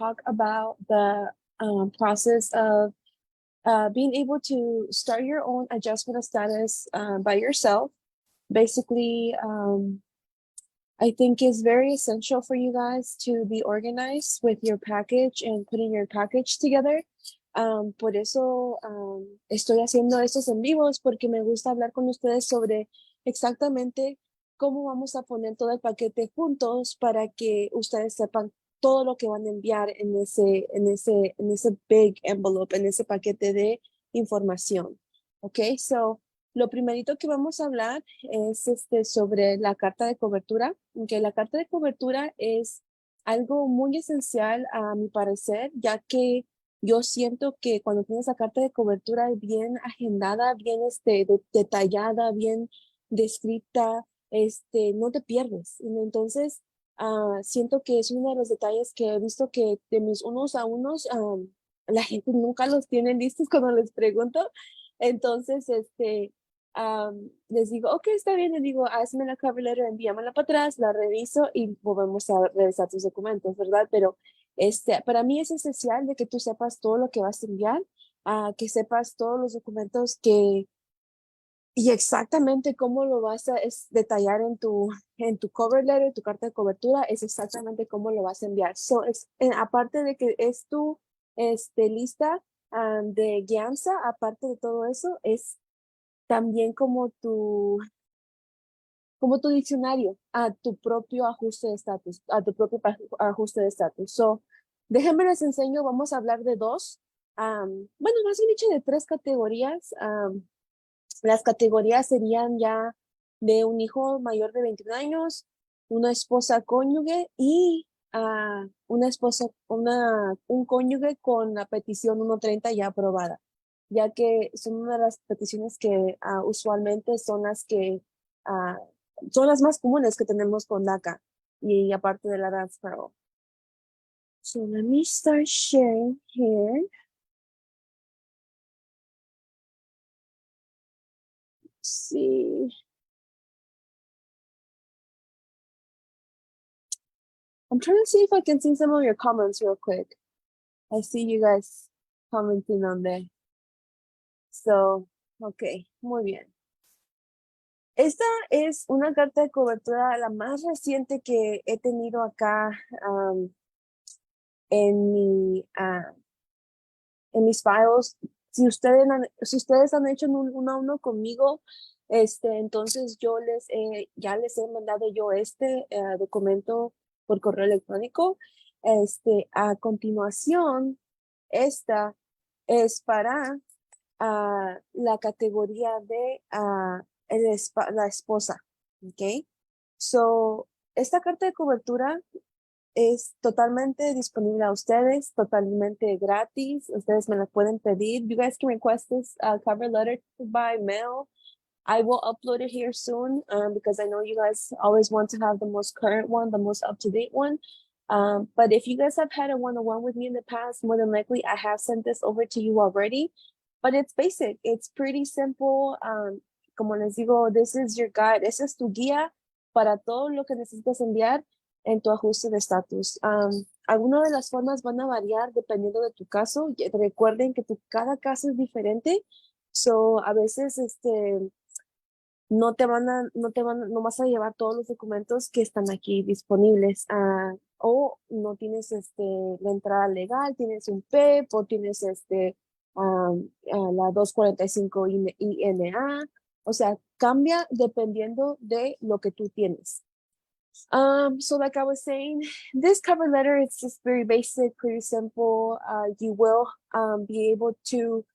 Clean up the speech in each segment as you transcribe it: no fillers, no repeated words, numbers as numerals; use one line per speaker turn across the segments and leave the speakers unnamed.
talk about the process of being able to start your own adjustment of status by yourself. Basically, I think it's very essential for you guys to be organized with your package and putting your package together. Por eso estoy haciendo estos en vivos, porque me gusta hablar con ustedes sobre exactamente cómo vamos a poner todo el paquete juntos para que ustedes sepan todo lo que van a enviar en ese big envelope, en ese paquete de información. Ok, so lo primerito que vamos a hablar es sobre la carta de cobertura. Okay, la carta de cobertura es algo muy esencial a mi parecer, ya que yo siento que cuando tienes la carta de cobertura bien agendada, bien detallada, bien descrita, no te pierdes. Entonces, siento que es uno de los detalles que he visto que de mis unos a unos, la gente nunca los tiene listos cuando les pregunto. Entonces, les digo, ok, está bien, les digo, hazme la cover letter, envíamela para atrás, la reviso y volvemos a revisar tus documentos, ¿verdad? Pero para mí es esencial de que tú sepas todo lo que vas a enviar, que sepas todos los documentos y exactamente cómo lo vas a detallar en tu cover letter, tu carta de cobertura, es exactamente cómo lo vas a enviar. So, aparte de que es tu lista de guianza, aparte de todo eso, es también como tu diccionario a tu propio ajuste de estatus, ajuste de estatus. So, déjenme les enseño, vamos a hablar de dos, bueno, más bien dicho de tres categorías. Las categorías serían ya de un hijo mayor de 21 años, una esposa cónyuge y un cónyuge con la petición 130 ya aprobada, ya que son una de las peticiones que usualmente son las que son las más comunes que tenemos con DACA y aparte de la dance parole. So let me start sharing here. Let's see. I'm trying to see if I can see some of your comments real quick. I see you guys commenting on there. So, okay, muy bien. Esta es una carta de cobertura, la más reciente que he tenido acá en mis files. Si ustedes han hecho un uno a uno conmigo, entonces yo ya les he mandado yo documento por correo electrónico. A continuación, esta es para la categoría de la esposa, ¿ok? So, esta carta de cobertura es totalmente disponible a ustedes, totalmente gratis. Ustedes me la pueden pedir. You guys can request this cover letter by mail. I will upload it here soon because I know you guys always want to have the most current one, the most up-to-date one. But if you guys have had a one-on-one with me in the past, more than likely I have sent this over to you already. But it's basic. It's pretty simple. Como les digo, this is your guide. Esa es tu guía para todo lo que necesitas enviar en tu ajuste de estatus. Algunas de las formas van a variar dependiendo de tu caso. Recuerden que cada caso es diferente. So, a veces no vas a llevar todos los documentos que están aquí disponibles. O no tienes la entrada legal, tienes un PEP o tienes la 245 INA. O sea, cambia dependiendo de lo que tú tienes. So like I was saying, this cover letter is just very basic, pretty simple. You will be able to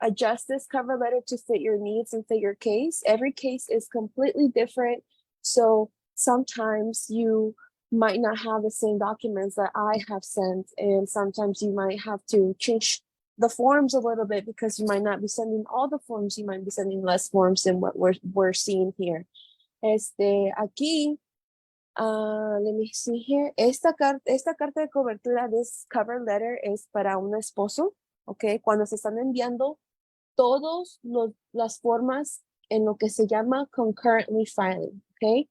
adjust this cover letter to fit your needs and fit your case. Every case is completely different. So sometimes you might not have the same documents that I have sent, and sometimes you might have to change the forms a little bit because you might not be sending all the forms. You might be sending less forms than what we're seeing here. Aquí, let me see here. Esta carta de cobertura, this cover letter, es para un esposo, ¿ok? Cuando se están enviando todas las formas en lo que se llama concurrently filing, ¿ok?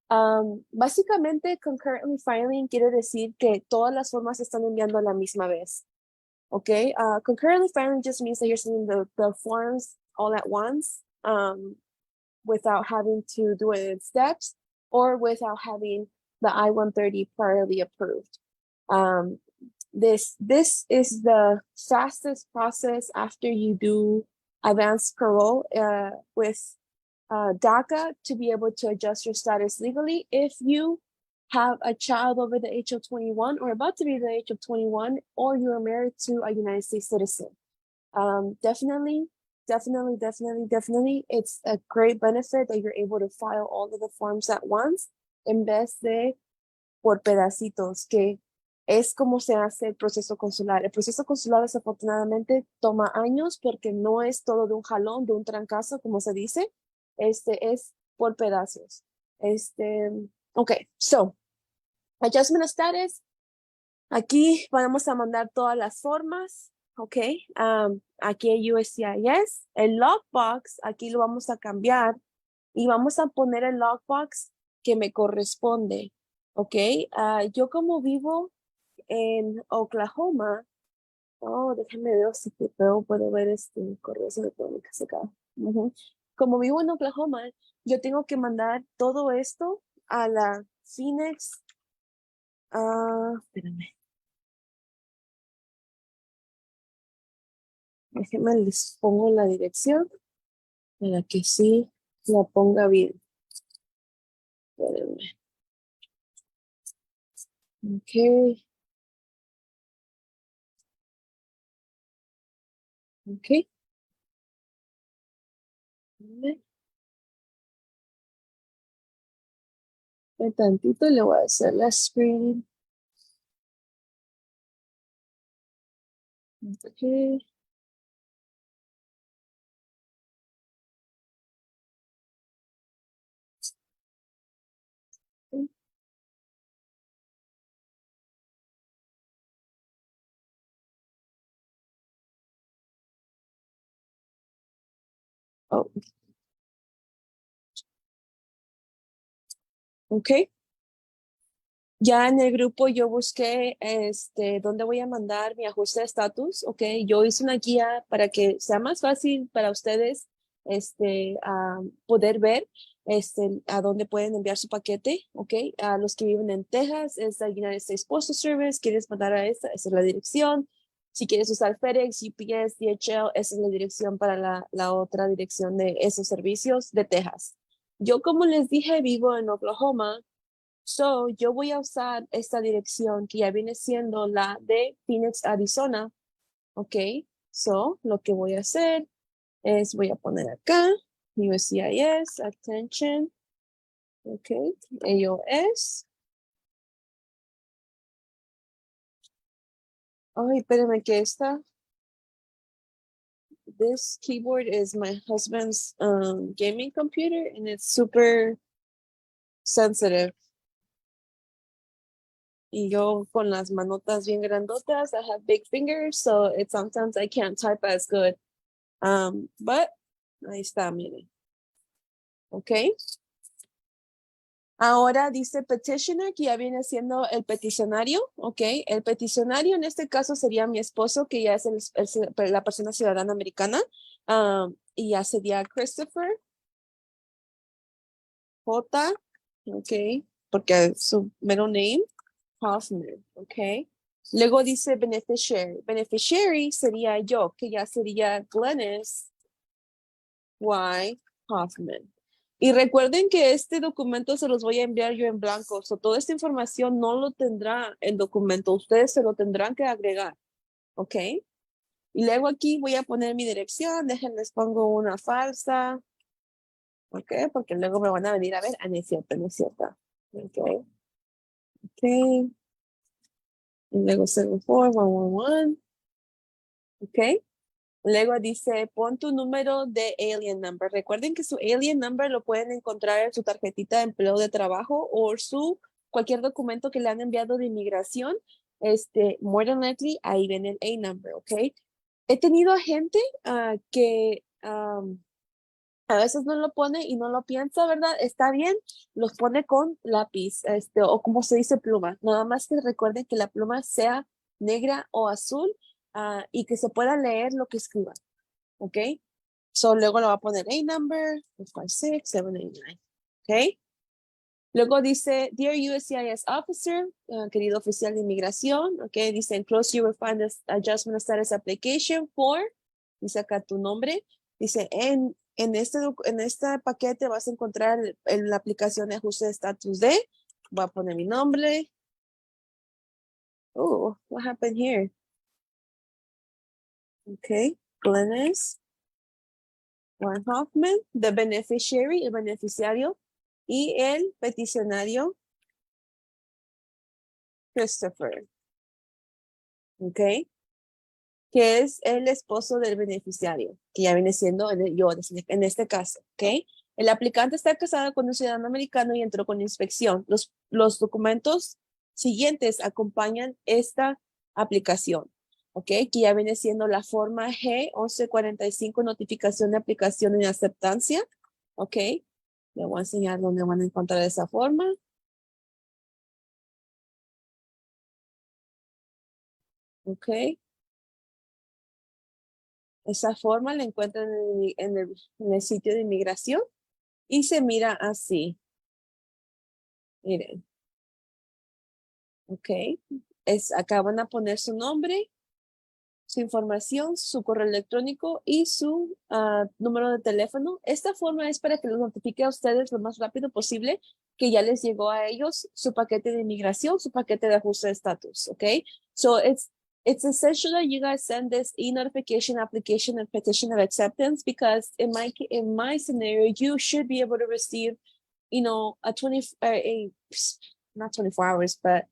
Básicamente, concurrently filing quiere decir que todas las formas se están enviando a la misma vez. Okay, concurrently filing just means that you're sending the forms all at once without having to do it in steps or without having the I-130 priorly approved. This is the fastest process after you do advanced parole with DACA to be able to adjust your status legally if you have a child over the age of 21 or about to be the age of 21, or you are married to a United States citizen. Definitely, it's a great benefit that you're able to file all of the forms at once en vez de por pedacitos, que es como se hace el proceso consular. El proceso consular desafortunadamente toma años porque no es todo de un jalón, de un trancazo, como se dice. Es por pedazos. Okay, so, adjustment of status. Aquí vamos a mandar todas las formas. Ok, aquí el USCIS, el lockbox, aquí lo vamos a cambiar y vamos a poner el lockbox que me corresponde. Ok, yo como vivo en Oklahoma, déjame ver si puedo ver correos electrónicos acá. Como vivo en Oklahoma, yo tengo que mandar todo esto a la Phoenix. Espérame. Déjenme les pongo la dirección para que sí la ponga bien. Espérenme. Ok. Ok. Un tantito le voy a hacer la screen. Ok. Oh, ok. Ya en el grupo yo busqué dónde voy a mandar mi ajuste de estatus. Ok, yo hice una guía para que sea más fácil para ustedes poder ver a dónde pueden enviar su paquete. Ok, a los que viven en Texas es la United States Postal Service. ¿Quieres mandar a esa? Esa es la dirección. Si quieres usar FedEx, UPS, DHL, esa es la dirección para la otra dirección de esos servicios de Texas. Yo, como les dije, vivo en Oklahoma. So, yo voy a usar esta dirección que ya viene siendo la de Phoenix, Arizona. Ok. So, lo que voy a hacer es voy a poner acá USCIS, attention. Ok. AOS. Ay, espérame que esta. This keyboard is my husband's gaming computer and it's super sensitive. Y yo con las manotas bien grandotas, I have big fingers, so sometimes I can't type as good. But ahí está, miren. Ok. Ahora dice petitioner, que ya viene siendo el peticionario. Ok. El peticionario en este caso sería mi esposo, que ya es la persona ciudadana americana. Y ya sería Christopher J. Ok. Porque es su mero name. Hoffman. Ok. Luego dice beneficiary. Beneficiary sería yo, que ya sería Glennis Y. Hoffman. Y recuerden que este documento se los voy a enviar yo en blanco. Toda esta información no lo tendrá el documento. Ustedes se lo tendrán que agregar. ¿Ok? Y luego aquí voy a poner mi dirección. Déjenles pongo una falsa. ¿Ok? Porque luego me van a venir a ver. No es cierto, no es cierto. ¿Ok? ¿Ok? Y luego 04111. ¿Ok? Luego dice, pon tu número de alien number. Recuerden que su alien number lo pueden encontrar en su tarjetita de empleo de trabajo o cualquier documento que le han enviado de inmigración. More than likely, ahí viene el A number, ¿ok? He tenido gente que A veces no lo pone y no lo piensa, ¿verdad? Está bien, los pone con lápiz, o como se dice pluma. Nada más que recuerden que la pluma sea negra o azul, y que se pueda leer lo que escriban, ¿ok? So, luego lo va a poner A number, 556, 789, ¿ok? Luego dice, Dear USCIS officer, querido oficial de inmigración, ¿ok? Dice, enclosed you will find this adjustment of status application for, dice acá tu nombre, dice, en este paquete vas a encontrar la aplicación de ajuste de estatus de, voy a poner mi nombre. Oh, what happened here? Ok, Glennis Juan Hoffman, the beneficiary, el beneficiario, y el peticionario, Christopher, ok, que es el esposo del beneficiario, que ya viene siendo yo en este caso, ok. El aplicante está casado con un ciudadano americano y entró con inspección. Los documentos siguientes acompañan esta aplicación, ok, que ya viene siendo la forma G1145, notificación de aplicación en aceptancia, ok. Le voy a enseñar dónde van a encontrar esa forma. Ok. Esa forma la encuentran en el sitio de inmigración y se mira así. Miren. Ok. Acá van a poner su nombre, su información, su correo electrónico y su número de teléfono. Esta forma es para que los notifique a ustedes lo más rápido posible que ya les llegó a ellos su paquete de inmigración, su paquete de ajuste de estatus, ¿ok? So it's essential that you guys send this e-notification application and petition of acceptance because in my scenario, you should be able to receive, you know, not 24 hours, but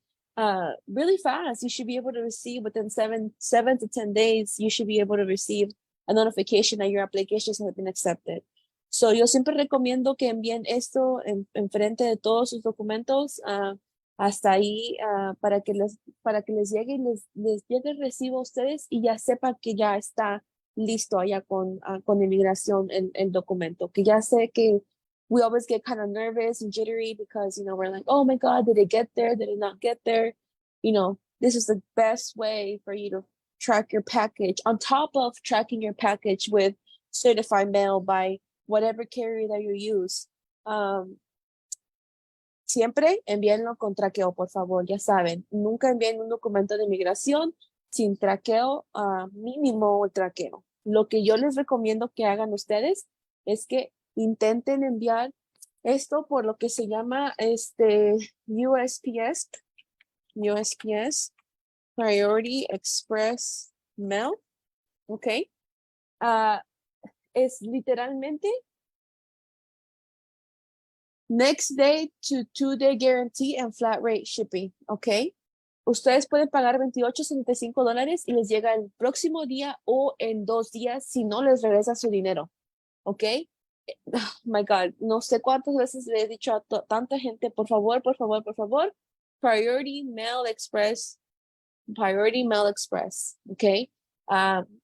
really fast. You should be able to receive within seven to 10 days, you should be able to receive a notification that your applications have been accepted. So yo siempre recomiendo que envíen esto en frente de todos sus documentos hasta ahí para que les llegue les llegue el recibo a ustedes y ya sepa que ya está listo allá con inmigración el documento, que ya sé que we always get kind of nervous and jittery because, you know, we're like, oh my God, did it get there? Did it not get there? You know, this is the best way for you to track your package on top of tracking your package with certified mail by whatever carrier that you use. Siempre envíenlo con traqueo, por favor, ya saben. Nunca envíen un documento de inmigración sin traqueo, mínimo traqueo. Lo que yo les recomiendo que hagan ustedes es que intenten enviar esto por lo que se llama USPS, Priority Express Mail, ¿ok? Es literalmente next day to 2-day guarantee and flat rate shipping, ¿ok? Ustedes pueden pagar $28.75 y les llega el próximo día o en 2 días si no les regresa su dinero, ¿ok? Oh my God, no sé cuántas veces le he dicho a tanta gente, por favor, por favor, por favor, Priority Mail Express, ¿ok?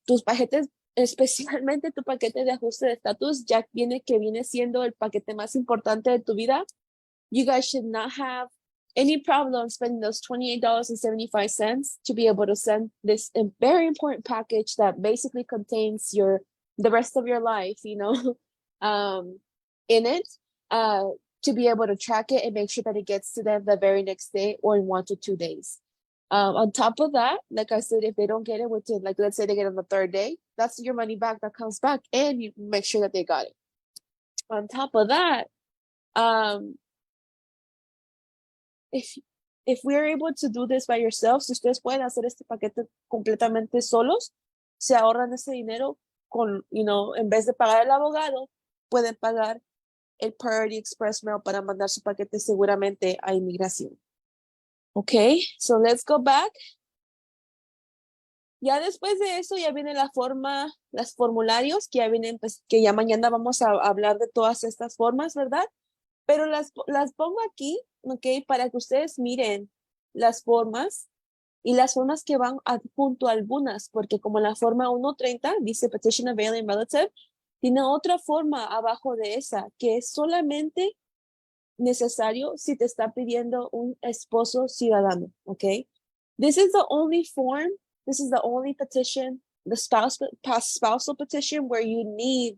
Tus paquetes, especialmente tu paquete de ajuste de estatus, ya viene siendo el paquete más importante de tu vida. You guys should not have any problem spending those $28.75 to be able to send this very important package that basically contains the rest of your life, you know, in it, to be able to track it and make sure that it gets to them the very next day or in 1 to 2 days. On top of that, like I said, if they don't get it within, like, let's say they get it on the 3rd day, that's your money back that comes back and you make sure that they got it. On top of that, if we're able to do this by yourselves, si ustedes pueden hacer este paquete completamente solos, se ahorran ese dinero con, you know, en vez de pagar el abogado, pueden pagar el Priority Express Mail para mandar su paquete seguramente a inmigración. Ok, so let's go back. Ya después de eso ya viene las formularios, que ya vienen, pues, que ya mañana vamos a hablar de todas estas formas, ¿verdad? Pero las pongo aquí, ok, para que ustedes miren las formas y las formas que van adjunto a algunas, porque como la forma 130 dice Petition of Alien Relative, Tiene otra forma abajo de esa, que es solamente necesario si te está pidiendo un esposo ciudadano, ¿ok? This is the only form, this is the only petition, the spousal petition where you need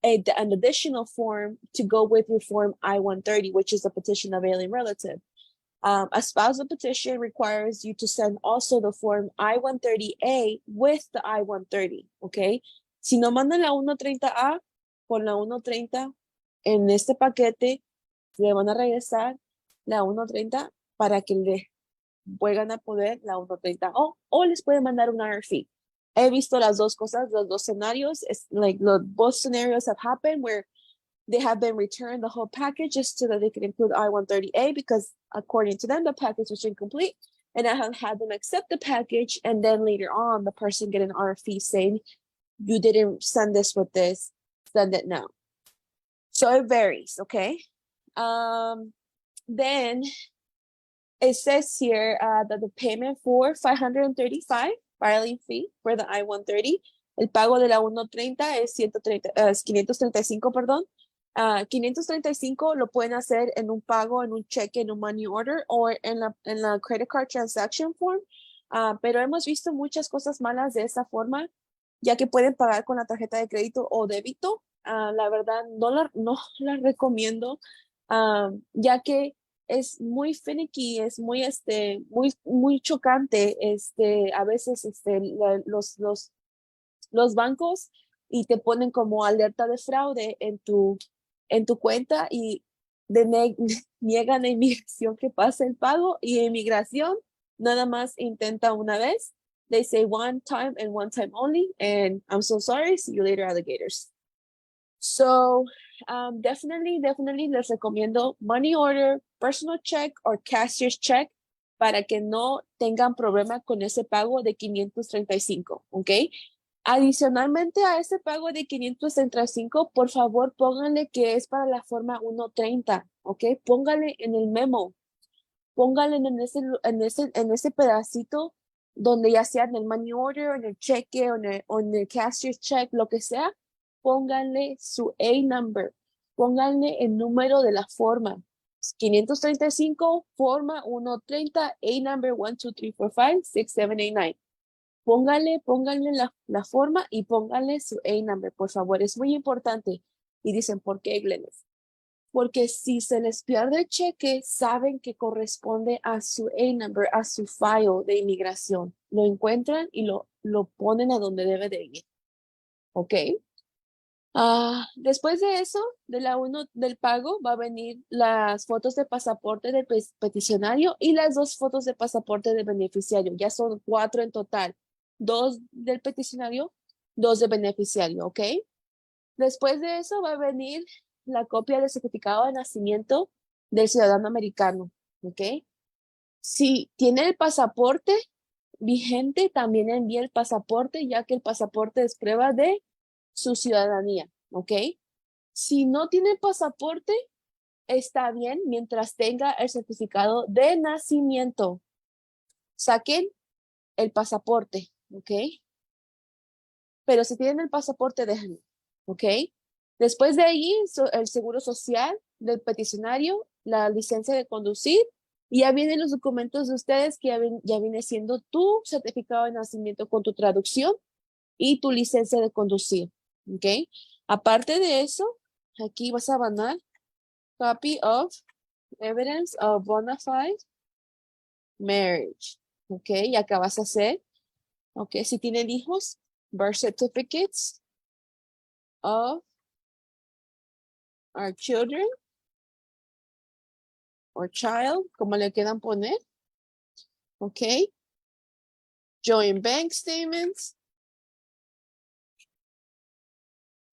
an additional form to go with your form I-130, which is the petition of alien relative. A spousal petition requires you to send also the form I-130A with the I-130, ¿ok? Si no mandan la 130A con la 130 en este paquete, le van a regresar la 130 para que le vuelvan a poder la 130 o les pueden mandar un RFE. He visto las dos cosas, los dos escenarios. It's like both scenarios have happened where they have been returned the whole package just so that they can include I-130A because according to them, the package was incomplete. And I have had them accept the package and then later on, the person get an RFE saying, you didn't send this with this, send it now. So it varies, okay? Then it says here that the payment for 535 filing fee for the I-130, el pago de la 130 es 535, perdón. 535 lo pueden hacer en un pago, en un cheque, en un money order o en la credit card transaction form. Pero hemos visto muchas cosas malas de esa forma, ya que pueden pagar con la tarjeta de crédito o débito. La verdad, no la recomiendo, ya que es muy finicky, es muy, muy chocante, a veces, los bancos y te ponen como alerta de fraude en tu cuenta y niegan a inmigración que pase el pago y inmigración nada más intenta una vez. They say one time and one time only, and I'm so sorry, see you later, alligators. So definitely les recomiendo money order, personal check or cashier's check para que no tengan problema con ese pago de 535, ¿ok? Adicionalmente a ese pago de 535, por favor pónganle que es para la forma 130, ¿ok? Pónganle en el memo, pónganle en ese pedacito donde ya sea en el money order, en el cheque o en el cashier's check, lo que sea, pónganle su A number, pónganle el número de la forma. 535, forma 130, A number 1, 2, 3, 4, 5, 6, 7, 8, 9. Pónganle la forma y pónganle su A number, por favor. Es muy importante. Y dicen, ¿por qué, Glennis? Porque si se les pierde el cheque, saben que corresponde a su A number, a su file de inmigración. Lo encuentran y lo ponen a donde debe de ir. ¿Ok? Después de eso, del pago, va a venir las fotos de pasaporte del peticionario y las 2 fotos de pasaporte del beneficiario. Ya son 4 en total. 2 del peticionario, 2 del beneficiario, ¿ok? Después de eso va a venir la copia del certificado de nacimiento del ciudadano americano, ¿ok? Si tiene el pasaporte vigente, también envía el pasaporte, ya que el pasaporte es prueba de su ciudadanía, ¿ok? Si no tiene pasaporte, está bien mientras tenga el certificado de nacimiento. Saquen el pasaporte, ¿ok? Pero si tienen el pasaporte, déjenlo, ¿ok? Después de ahí, el seguro social del peticionario, la licencia de conducir, y ya vienen los documentos de ustedes que ya viene siendo tu certificado de nacimiento con tu traducción y tu licencia de conducir, ¿ok? Aparte de eso, aquí vas a mandar copy of evidence of bona fide marriage, ¿ok? Y acá vas a hacer, ¿ok? Si tienen hijos, birth certificates of our children or child, como le quieran poner, ¿ok? Joint bank statements,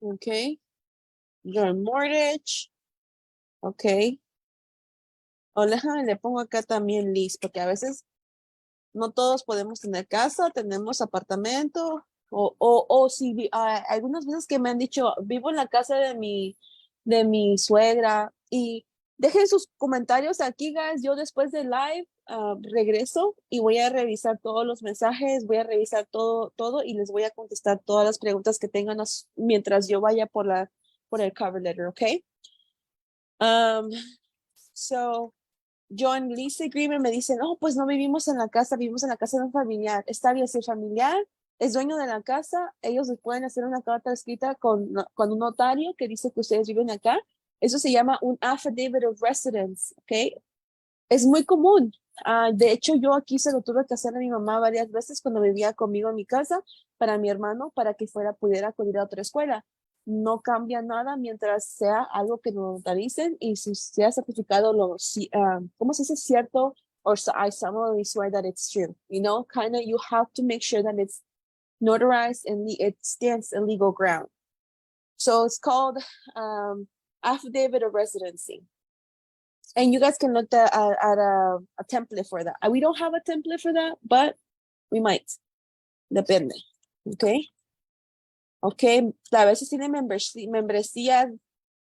¿ok? Joint mortgage, ¿ok? O le pongo acá también list, porque a veces no todos podemos tener casa, tenemos apartamento, o si algunas veces que me han dicho, vivo en la casa de mi suegra y Dejen sus comentarios aquí, guys. Yo después del live regreso y voy a revisar todos los mensajes, voy a revisar todo y les voy a contestar todas las preguntas que tengan mientras yo vaya por el cover letter, ¿ok? So, John Lease Agreement me dice, no, pues no vivimos en la casa, vivimos en la casa de un familiar. Está bien, si el familiar es dueño de la casa, ellos les pueden hacer una carta escrita con un notario que dice que ustedes viven acá. Eso se llama un affidavit of residence, ¿ok? Es muy común. De hecho, yo aquí se lo tuve que hacer a mi mamá varias veces cuando vivía conmigo en mi casa, para mi hermano, para que pudiera acudir a otra escuela. No cambia nada mientras sea algo que nos notaricen y si sea certificado, ¿cómo se dice? Cierto, or so, I solemnly swear that it's true. You know, kind of, you have to make sure that it's notarized and it stands in legal ground. So it's called affidavit of residency. And you guys can look at a template for that. We don't have a template for that, but we might. Depende. Okay. Okay. A veces tiene membresía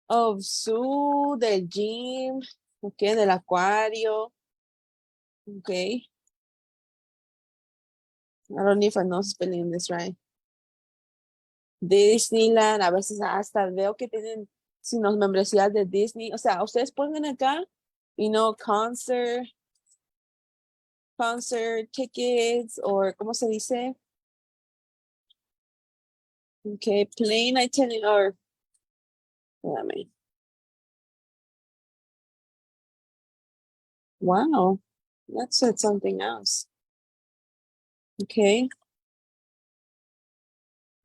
of zoo, del gym, okay, del acuario. Okay. I don't know if I know spelling this right. Disneyland, a veces hasta veo que tienen sino membresías de Disney. O sea, ustedes pongan acá, you know, concert tickets, or ¿cómo se dice? Okay, plane itinerary, or espérame. Wow, that said something else. Okay.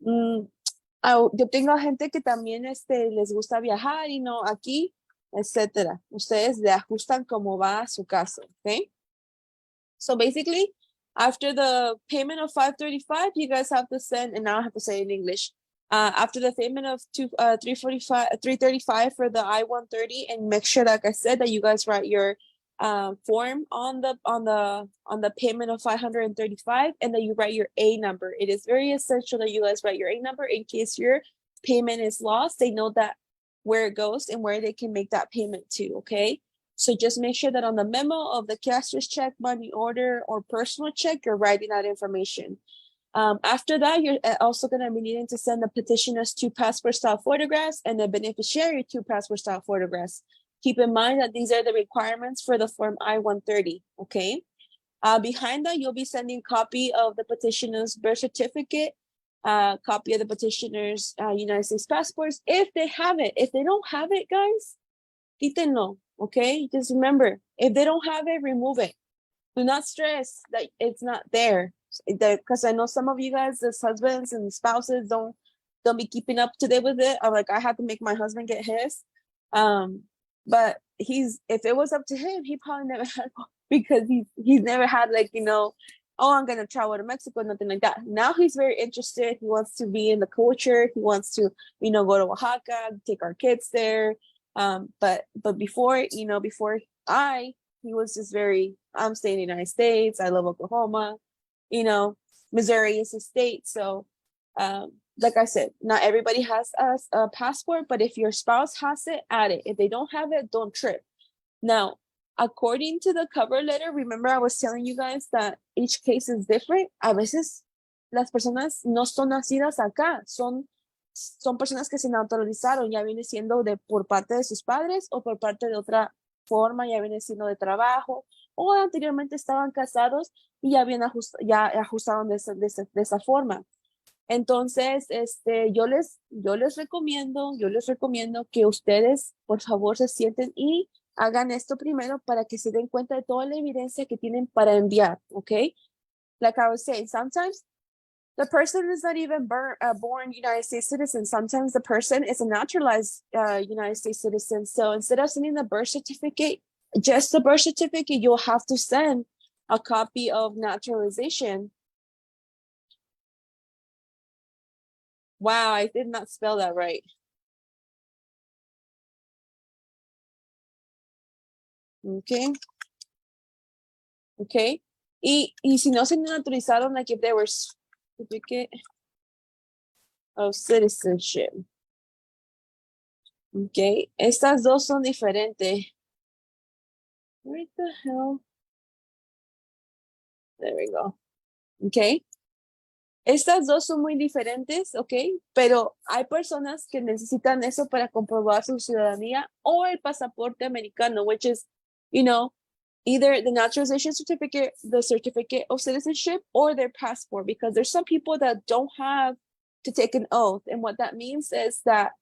Yo tengo gente que también les gusta viajar y no aquí, etcétera. Ustedes le ajustan como va a su caso, okay? So basically, after the payment of $535, you guys have to send, and now I have to say it in English. After the payment of $335 for the I-130, and make sure, like I said, that you guys write your form on the payment of $535, and that you write your A number. It is very essential that you guys write your A number in case your payment is lost. They know that where it goes and where they can make that payment to, okay? So just make sure that on the memo of the cashier's check, money order, or personal check, you're writing that information. After that, you're also going to be needing to send the petitioner's 2 passport style photographs and the beneficiary 2 passport style photographs. Keep in mind that these are the requirements for the form I-130, okay? Behind that, you'll be sending copy of the petitioner's birth certificate, copy of the petitioner's United States passports, if they have it. If they don't have it, guys, quítenlo, okay? Just remember, if they don't have it, remove it. Do not stress that it's not there. Because I know some of you guys, as husbands and spouses, don't be keeping up to date with it. I'm like, I had to make my husband get his. But if it was up to him, he probably never had one, because he's never had, like, you know, oh, I'm gonna travel to Mexico, nothing like that. Now he's very interested. He wants to be in the culture. He wants to, you know, go to Oaxaca, take our kids there. But before, you know, he was just very, I'm staying in the United States. I love Oklahoma, you know, Missouri is a state. So, like I said, not everybody has a passport, but if your spouse has it, add it. If they don't have it, don't trip. Now, according to the cover letter, remember I was telling you guys that each case is different. A veces las personas no son nacidas acá, son personas que se naturalizaron, ya viene siendo por parte de sus padres o por parte de otra forma, ya viene siendo de trabajo, o anteriormente estaban casados y ya ajustaron de esa forma. Entonces, yo les recomiendo que ustedes, por favor, se sienten y hagan esto primero para que se den cuenta de toda la evidencia que tienen para enviar, ¿ok? Like I was saying, sometimes the person is not even born United States citizen. Sometimes the person is a naturalized United States citizen. So instead of sending the birth certificate, just the birth certificate, you'll have to send a copy of naturalization. Wow, I did not spell that right. Okay. Okay. Y si no se naturalizaron, like if they were certificate of citizenship. Okay. Estas dos son diferentes. Where the hell? There we go. Okay. Estas dos son muy diferentes, ¿ok? Pero hay personas que necesitan eso para comprobar su ciudadanía o el pasaporte americano, which is, you know, either the naturalization certificate, the certificate of citizenship, or their passport, because there's some people that don't have to take an oath. And what that means is that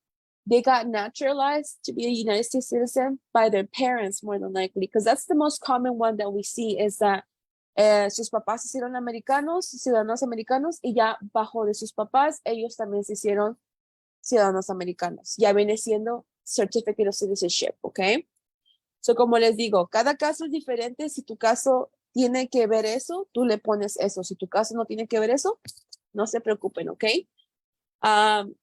they got naturalized to be a United States citizen by their parents, more than likely, because that's the most common one that we see, is that sus papás se hicieron americanos, ciudadanos americanos, y ya bajo de sus papás, ellos también se hicieron ciudadanos americanos. Ya viene siendo Certificate of Citizenship, ¿ok? So, como les digo, cada caso es diferente. Si tu caso tiene que ver eso, tú le pones eso. Si tu caso no tiene que ver eso, no se preocupen, ¿ok?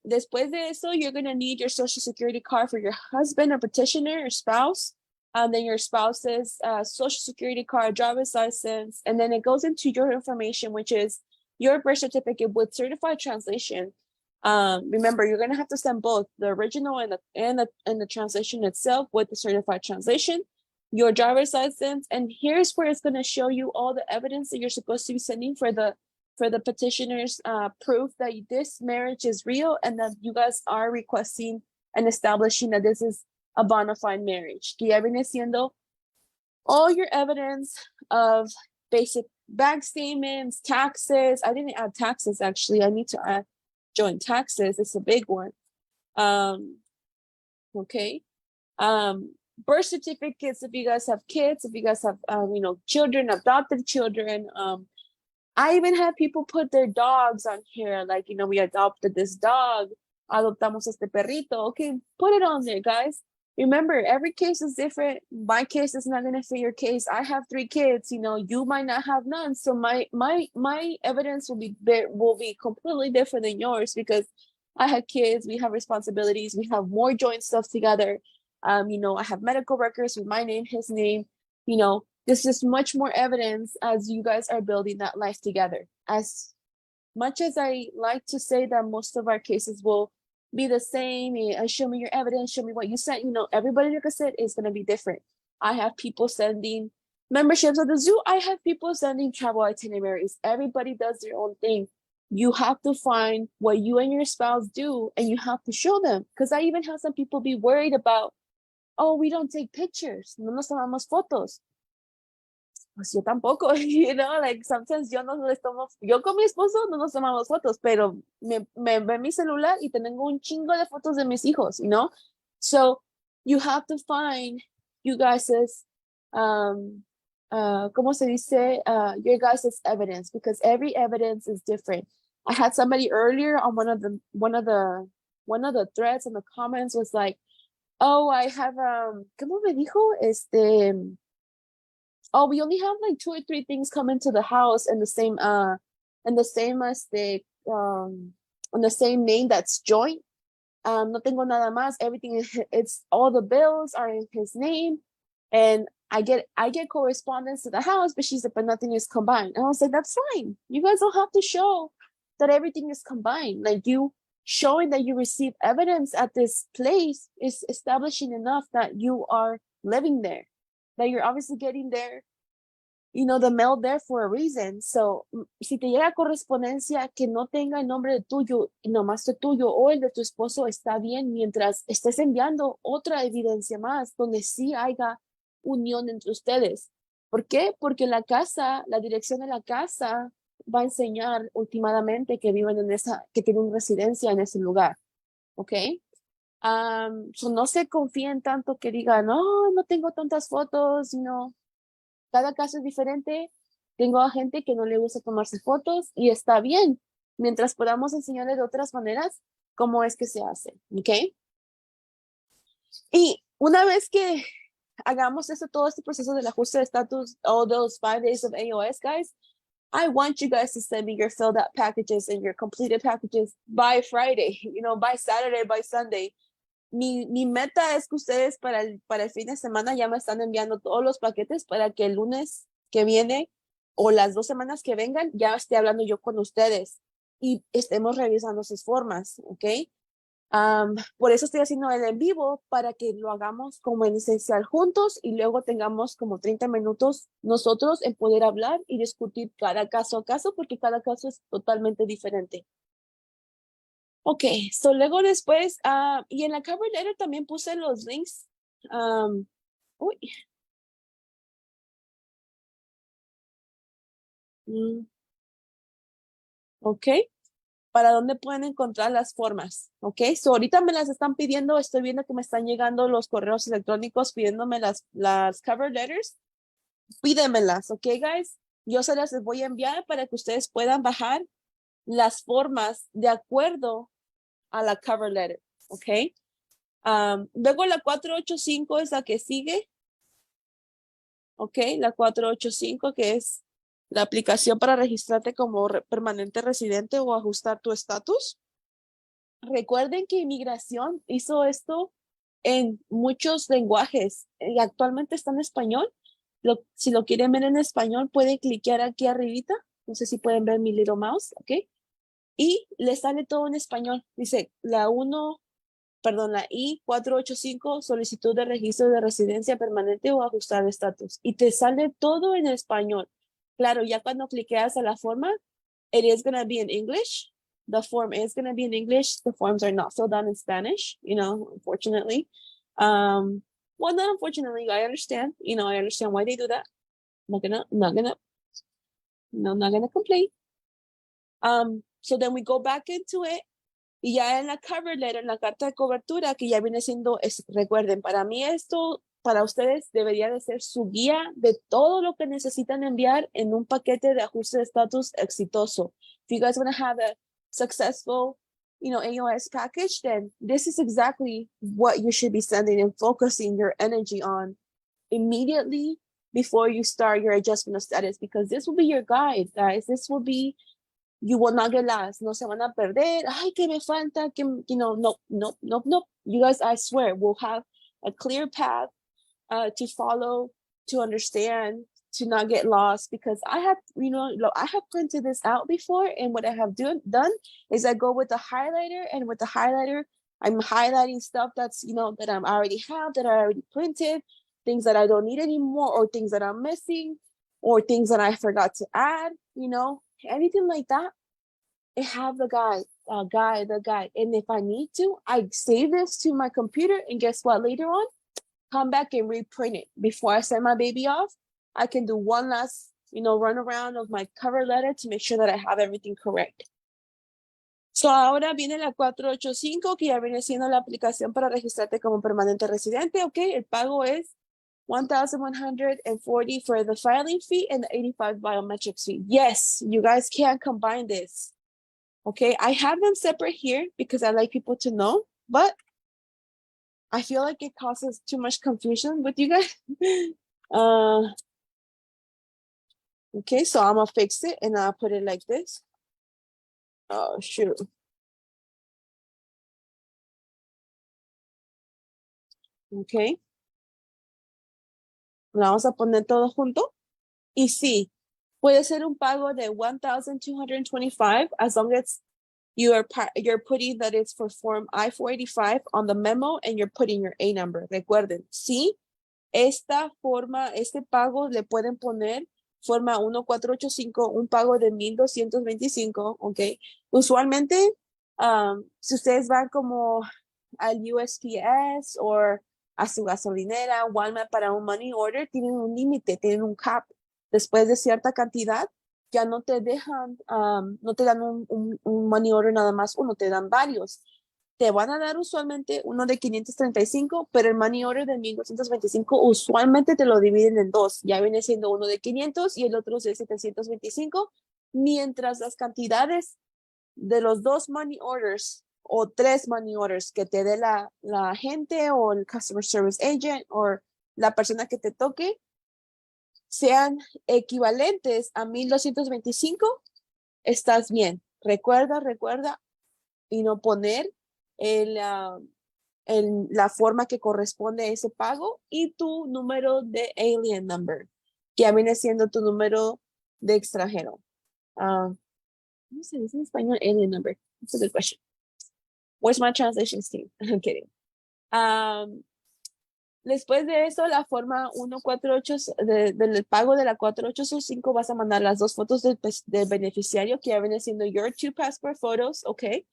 Después de eso, you're going to need your social security card for your husband or petitioner or spouse. Then your spouse's social security card, driver's license, and then it goes into your information, which is your birth certificate with certified translation. Remember, you're gonna have to send both the original and the translation itself with the certified translation, your driver's license, and here's where it's gonna show you all the evidence that you're supposed to be sending for the petitioner's proof that this marriage is real and that you guys are requesting and establishing that this is a bona fide marriage. Que ya viene siendo all your evidence of basic bank statements, taxes. I didn't add taxes, actually. I need to add joint taxes. It's a big one. Okay. Birth certificates, if you guys have kids, if you guys have, children, adopted children. I even have people put their dogs on here. Like, we adopted this dog. Adoptamos este perrito. Okay, put it on there, guys. Remember, every case is different. My case is not going to fit your case. I have 3 kids. You might not have none. So my evidence will be completely different than yours, because I had kids. We have responsibilities. We have more joint stuff together. I have medical records with my name, his name. This is much more evidence as you guys are building that life together. As much as I like to say that most of our cases will be the same, show me your evidence, show me what you sent, everybody, like I said, is going to be different. I have people sending memberships at the zoo. I have people sending travel itineraries. Everybody does their own thing. You have to find what you and your spouse do, and you have to show them. Because I even have some people be worried about, oh, we don't take pictures. No nos tomamos fotos. Pues yo tampoco, like sometimes yo con mi esposo no nos tomamos fotos, pero me ve mi celular y tengo un chingo de fotos de mis hijos, So you have to find you guys's, ¿cómo se dice? Your guys's evidence, because every evidence is different. I had somebody earlier on one of the threads in the comments was like, oh, I have, ¿cómo me dijo? Oh, we only have like 2 or 3 things come into the house and the same on the same name that's joint. No tengo nada más. Everything it's all the bills are in his name, and I get correspondence to the house, but she said, but nothing is combined. And I was like, that's fine. You guys don't have to show that everything is combined. Like, you showing that you receive evidence at this place is establishing enough that you are living there, that you're obviously getting there, the mail there for a reason. So, si te llega correspondencia que no tenga el nombre de tuyo, y nomás de tuyo o el de tu esposo, está bien, mientras estés enviando otra evidencia más donde sí haya unión entre ustedes. ¿Por qué? Porque la dirección de la casa va a enseñar últimamente que viven que tienen residencia en ese lugar. ¿Ok? So no se confíen tanto que digan, no tengo tantas fotos, cada caso es diferente. Tengo a gente que no le gusta tomarse fotos y está bien, mientras podamos enseñarle de otras maneras cómo es que se hace, ¿ok? Y una vez que hagamos todo este proceso del ajuste de estatus, all those 5 days of AOS, guys, I want you guys to send me your filled out packages and your completed packages by Friday, by Saturday, by Sunday. Mi meta es que ustedes para el fin de semana ya me están enviando todos los paquetes para que el lunes que viene o las 2 semanas que vengan ya esté hablando yo con ustedes y estemos revisando sus formas, ¿ok? Por eso estoy haciendo el en vivo, para que lo hagamos como en esencial juntos y luego tengamos como 30 minutos nosotros en poder hablar y discutir cada caso a caso, porque cada caso es totalmente diferente. Ok, so luego después, y en la cover letter también puse los links. Uy. Ok, para dónde pueden encontrar las formas. Ok, so ahorita me las están pidiendo, estoy viendo que me están llegando los correos electrónicos pidiéndome las cover letters. Pídemelas, ok, guys. Yo se las voy a enviar para que ustedes puedan bajar las formas de acuerdo a la cover letter, ok. Luego la 485 es la que sigue, ok, la 485 que es la aplicación para registrarte como permanente residente o ajustar tu estatus. Recuerden que inmigración hizo esto en muchos lenguajes y actualmente está en español. Si lo quieren ver en español, pueden cliquear aquí arribita. No sé si pueden ver mi little mouse, ¿ok? Y le sale todo en español. Dice la I-485, solicitud de registro de residencia permanente o ajustar estatus. Y te sale todo en español. Claro, ya cuando cliqueas a la forma, it is going to be in English. The form is going to be in English. The forms are not filled out in Spanish, unfortunately. Well, not unfortunately, I understand. I understand why they do that. Not gonna complain. So then we go back into it. Y ya en la cover letter, en la carta de cobertura, que ya viene siendo, recuerden, para mí esto, para ustedes, debería de ser su guía de todo lo que necesitan enviar en un paquete de ajuste de estatus exitoso. If you guys want to have a successful, AOS package, then this is exactly what you should be sending and focusing your energy on immediately before you start your adjustment of status, because this will be your guide, guys. This will be, you will not get lost. No se van a perder. Ay, que me falta, que, no. You guys, I swear, will have a clear path to follow, to understand, to not get lost, because I have printed this out before, and what I have done is I go with the highlighter, and with the highlighter, I'm highlighting stuff that's, that I already have, that I already printed, things that I don't need anymore, or things that I'm missing, or things that I forgot to add, anything like that. I have the guide. And if I need to, I save this to my computer, and guess what? Later on, come back and reprint it. Before I send my baby off, I can do one last, run around of my cover letter to make sure that I have everything correct. So ahora viene la 485, que ya viene siendo la aplicación para registrarte como permanente residente. Ok, el pago es $1,140 for the filing fee and the $85 biometrics fee. Yes, you guys can combine this. Okay, I have them separate here because I like people to know, but I feel like it causes too much confusion with you guys. Okay, so I'm gonna fix it and I'll put it like this. Oh, shoot. Okay. Lo vamos a poner todo junto. Y sí, puede ser un pago de $1,225 as long as you're putting that it's for form I-485 on the memo and you're putting your A number. Recuerden, sí, esta forma, este pago le pueden poner forma 1485, un pago de $1,225, ¿ok? Usualmente, si ustedes van como al U.S.A o a su gasolinera, Walmart, para un money order, tienen un límite, tienen un cap. Después de cierta cantidad, ya no te dejan, no te dan un money order nada más uno, te dan varios. Te van a dar usualmente uno de 535, pero el money order de 1,225 usualmente te lo dividen en dos. Ya viene siendo uno de 500 y el otro de 725, mientras las cantidades de los dos money orders o tres money orders que te dé la agente o el customer service agent o la persona que te toque sean equivalentes a 1,225, estás bien. Recuerda y no poner la forma que corresponde a ese pago y tu número de alien number, que viene siendo tu número de extranjero. ¿Cómo se dice en español? Alien number. That's a good question. Where's my translations team? I'm kidding. Después de eso, la forma 148 del pago de la 4865 vas a mandar las dos fotos del beneficiario que ya viene siendo your 2 passport photos, okay?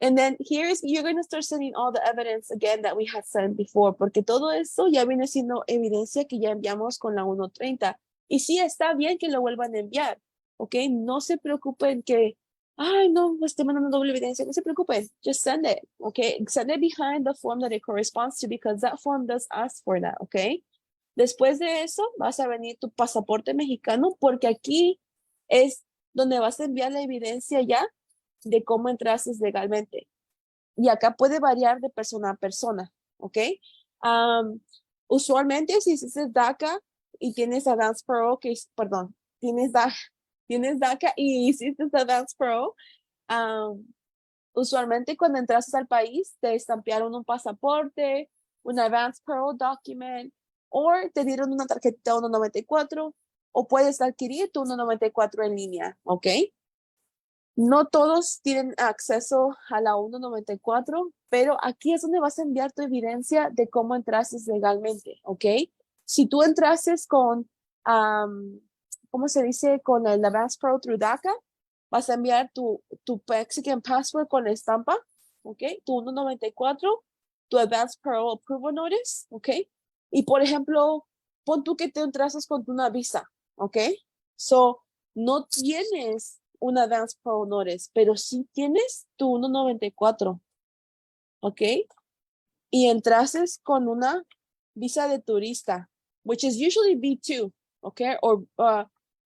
And then you're going to start sending all the evidence again that we had sent before, porque todo eso ya viene siendo evidencia que ya enviamos con la 130. Y sí, está bien que lo vuelvan a enviar, ¿ok? No se preocupen que, ay, no, estoy mandando doble evidencia. No se preocupen, just send it, ¿ok? Send it behind the form that it corresponds to, because that form does ask for that, ¿ok? Después de eso, vas a venir tu pasaporte mexicano, porque aquí es donde vas a enviar la evidencia ya de cómo entraste legalmente. Y acá puede variar de persona a persona, ¿ok? Usualmente, si dices DACA y tienes Advance Pro, perdón, tienes DACA y hiciste Advance Pro, usualmente cuando entraste al país te estampearon un pasaporte, un Advance Pro document, o te dieron una tarjeta 194, o puedes adquirir tu 194 en línea, ¿ok? No todos tienen acceso a la 194, pero aquí es donde vas a enviar tu evidencia de cómo entraste legalmente, ¿ok? Si tú entraste con, ¿cómo se dice? Con el Advance Pro through DACA, vas a enviar tu Mexican Passport con la estampa, ¿ok? Tu 194, tu Advance Pro Approval Notice, ¿ok? Y por ejemplo, pon tú que te entraste con una visa, ¿ok? So, no tienes un Advance Pro Notice, pero sí tienes tu 194, ¿ok? Y entrases con una visa de turista, which is usually B2, ¿ok? Or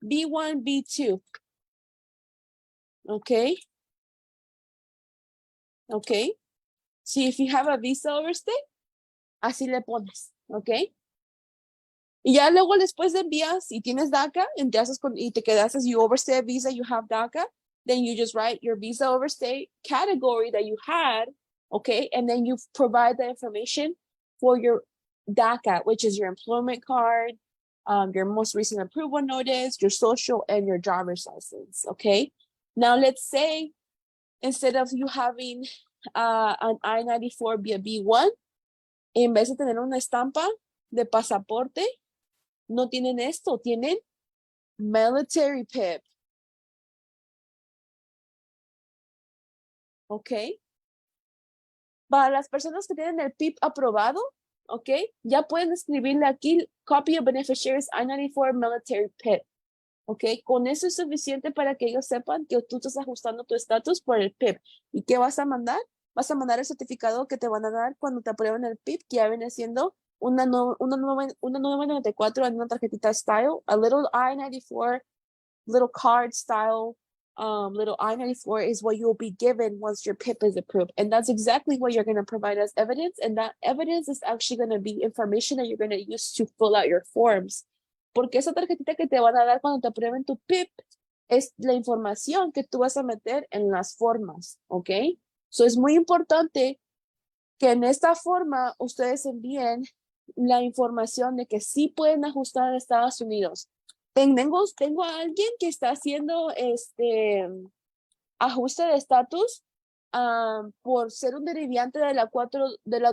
B1, B2, ¿ok? ¿Ok? So if you have a visa overstay, así le pones, ¿ok? Y ya luego después de envías y tienes DACA, entras y te quedas, you overstay a visa, you have DACA, then you just write your visa overstay category that you had, okay? And then you provide the information for your DACA, which is your employment card, your most recent approval notice, your social, and your driver's license, okay? Now let's say instead of you having an I-94 via B1, en vez de tener una estampa de pasaporte, no tienen esto, tienen military PIP. ¿Ok? Para las personas que tienen el PIP aprobado, ¿ok? Ya pueden escribirle aquí, copy of beneficiaries I-94 military PIP. ¿Ok? Con eso es suficiente para que ellos sepan que tú estás ajustando tu estatus por el PIP. ¿Y qué vas a mandar? Vas a mandar el certificado que te van a dar cuando te aprueben el PIP, que ya viene siendo una 994 en una tarjetita style, a little I-94, little card style, little I-94 is what you'll be given once your PIP is approved. And that's exactly what you're going to provide as evidence. And that evidence is actually going to be information that you're going to use to fill out your forms. Porque esa tarjetita que te van a dar cuando te aprueben tu PIP es la información que tú vas a meter en las formas, ¿ok? So es muy importante que en esta forma ustedes envíen la información de que sí pueden ajustar a Estados Unidos. Tengo a alguien que está haciendo ajuste de estatus por ser un derivante de la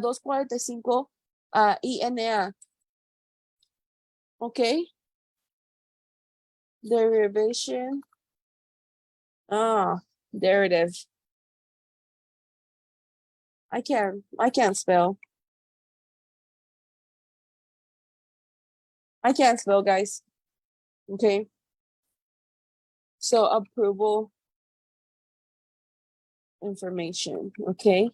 245 INA. ¿Ok? Derivation. There it is. I can't spell. I can't spell, guys. Okay. So approval information. Okay.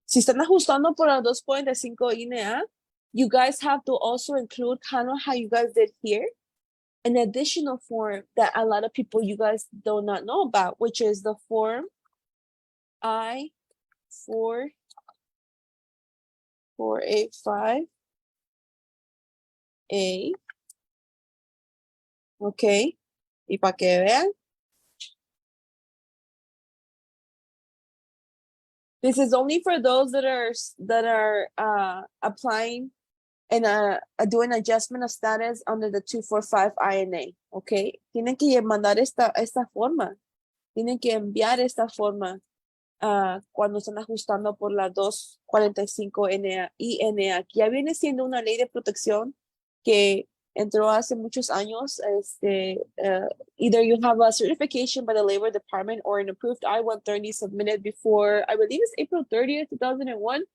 Si están ajustando por la 245 INA, you guys have to also include kind of how you guys did here, an additional form that a lot of people you guys do not know about, which is the form I-485A. Okay. Y para que vean, this is only for those that are applying and doing adjustment of status under the 245 INA, okay? Tienen que mandar esta forma. Tienen que enviar esta forma cuando están ajustando por la 245 INA, que ya viene siendo una ley de protección que entró hace muchos años. Either you have a certification by the Labor Department or an approved I-130 submitted before, I believe it's April 30th, 2001.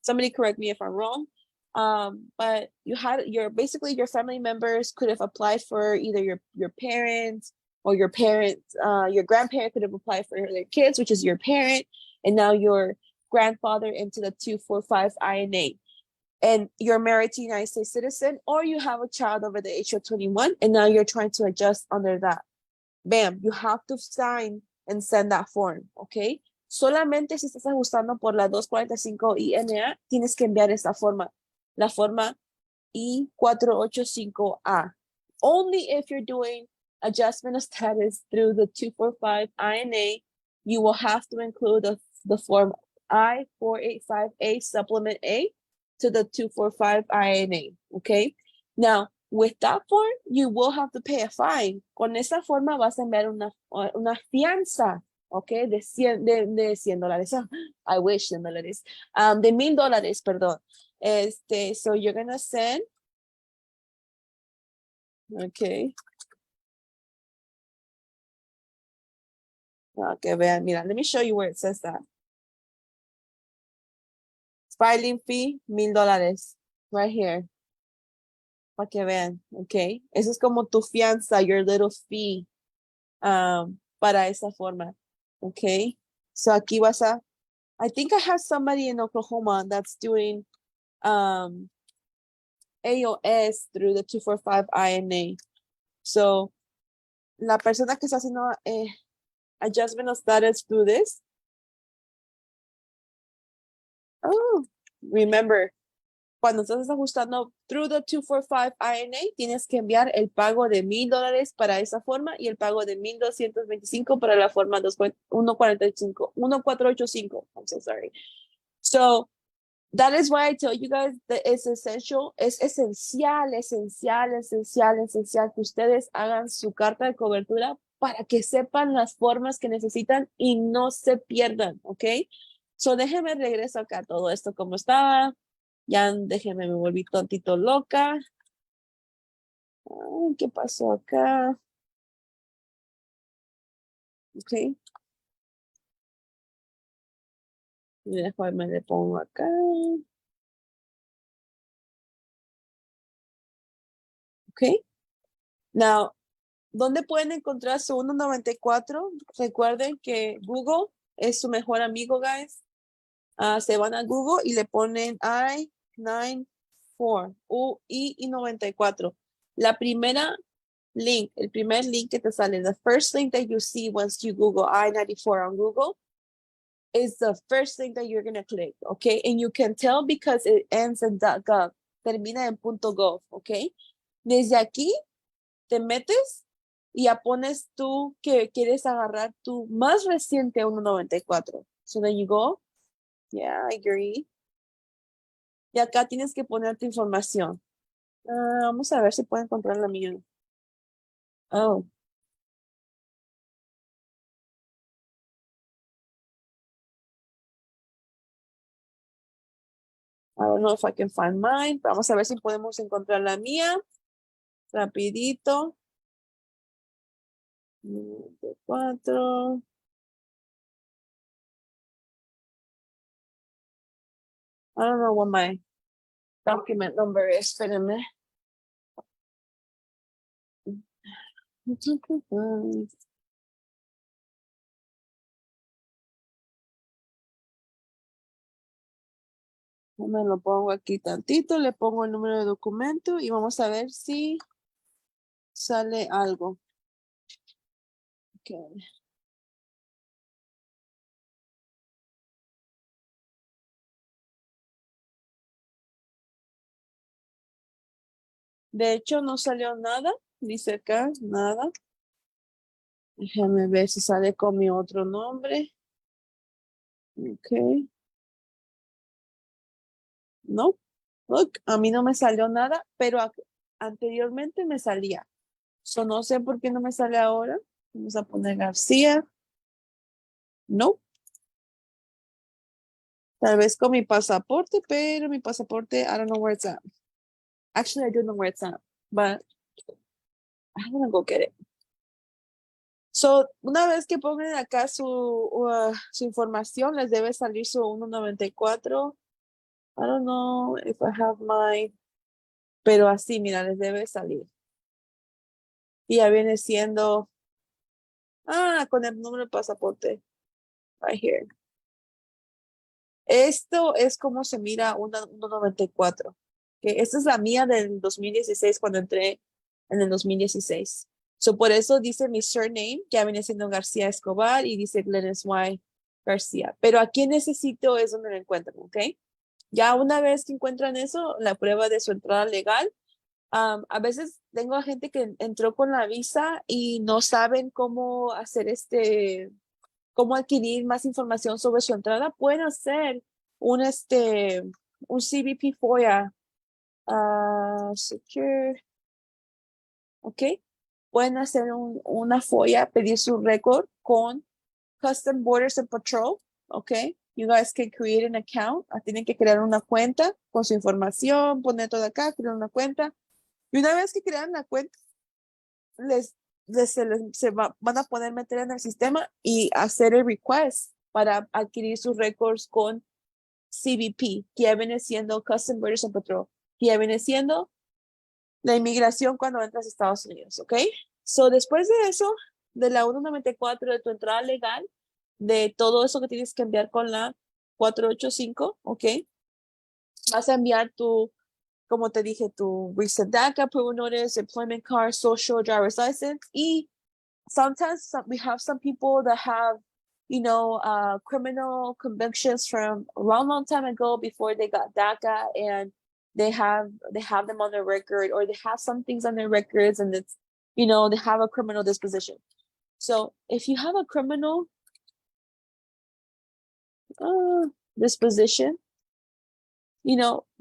Somebody correct me if I'm wrong. But you had basically your family members could have applied for either your parents or your grandparent could have applied for their kids, which is your parent, and now your grandfather into the 245 INA. And you're married to a United States citizen, or you have a child over the age of 21, and now you're trying to adjust under that. Bam, you have to sign and send that form, okay? Solamente si estás ajustando por la 245 INA, tienes que enviar esta forma, la forma I-485A. Only if you're doing adjustment of status through the 245 INA, you will have to include the form I-485A supplement A to the 245 INA, okay? Now, with that form, you will have to pay a fine. Con esa forma vas a enviar una fianza, okay, de $100. I wish $100. De $1,000, perdón. So you're gonna send, okay. Okay, vean, mira, let me show you where it says that. Filing fee, $1,000, right here. Para que vean, okay. Eso es como tu fianza, your little fee, para esa forma, okay. So aquí vas a, I think I have somebody in Oklahoma that's doing AOS through the 245 INA. So, la persona que está haciendo adjustment of status through this. Oh, remember, cuando estás ajustando through the 245 INA, tienes que enviar el pago de $1,000 para esa forma y el pago de 1,225 para la forma 1485. I'm so sorry. So, that is why I tell you guys that it's essential, es esencial que ustedes hagan su carta de cobertura para que sepan las formas que necesitan y no se pierdan, ¿ok? So déjenme regreso acá todo esto como estaba. Ya déjenme, me volví tontito loca. Ay, ¿qué pasó acá? Ok. Y después me le pongo acá. Ok. Now, ¿dónde pueden encontrar su 194? Recuerden que Google es su mejor amigo, guys. Se van a Google y le ponen I-94, I-94. La primera link, el primer link que te sale, the first link that you see once you Google I-94 on Google is the first thing that you're going to click, okay? And you can tell because it ends in .gov, termina en .gov, okay? Desde aquí te metes y ya pones tú que quieres agarrar tu más reciente 194. So then you go, yeah, I agree. Y acá tienes que poner tu información. Vamos a ver si puedo encontrar la mía. Oh. I don't know if I can find mine. Vamos a ver si podemos encontrar la mía. Rapidito. 4. I don't know what my document number is. Espérenme. Me lo pongo aquí tantito, le pongo el número de documento y vamos a ver si sale algo. Okay. De hecho, no salió nada. Dice acá, nada. Déjame ver si sale con mi otro nombre. Ok. No. Look, a mí no me salió nada, pero anteriormente me salía. So, no sé por qué no me sale ahora. Vamos a poner García. No. Tal vez con mi pasaporte, pero mi pasaporte, I don't know where it's at. Actually, I do know where it's at, but I'm gonna go get it. So, una vez que pongan acá su información, les debe salir su 194. I don't know if I have mine, pero así, mira, les debe salir. Y ya viene siendo, con el número de pasaporte, right here. Esto es como se mira 194. Que esta es la mía del 2016 cuando entré en el 2016. So, por eso dice mi surname, que ya viene siendo García Escobar, y dice Glennis Y. García. Pero aquí necesito es donde lo encuentran, ¿ok? Ya una vez que encuentran eso, la prueba de su entrada legal, a veces tengo gente que entró con la visa y no saben cómo hacer cómo adquirir más información sobre su entrada. Pueden hacer un CBP FOIA, secure, ¿ok? Pueden hacer una FOIA, pedir su récord con Custom Borders and Patrol, ¿ok? You guys can create an account. Tienen que crear una cuenta con su información, poner todo acá, crear una cuenta. Y una vez que crean la cuenta, van a poder meter en el sistema y hacer el request para adquirir sus récords con CBP, que ya viene siendo Custom Borders and Patrol, que ya viene siendo la inmigración cuando entras a Estados Unidos, ¿ok? So, después de eso, de la 194, de tu entrada legal, de todo eso que tienes que enviar con la 485, ¿ok? Vas a enviar como te dije, tu recent DACA, approval notice, employment card, social, driver's license, y sometimes we have some people that have, criminal convictions from a long time ago before they got DACA, and they have them on their record, or they have some things on their records, and it's, they have a criminal disposition. So if you have a criminal disposition,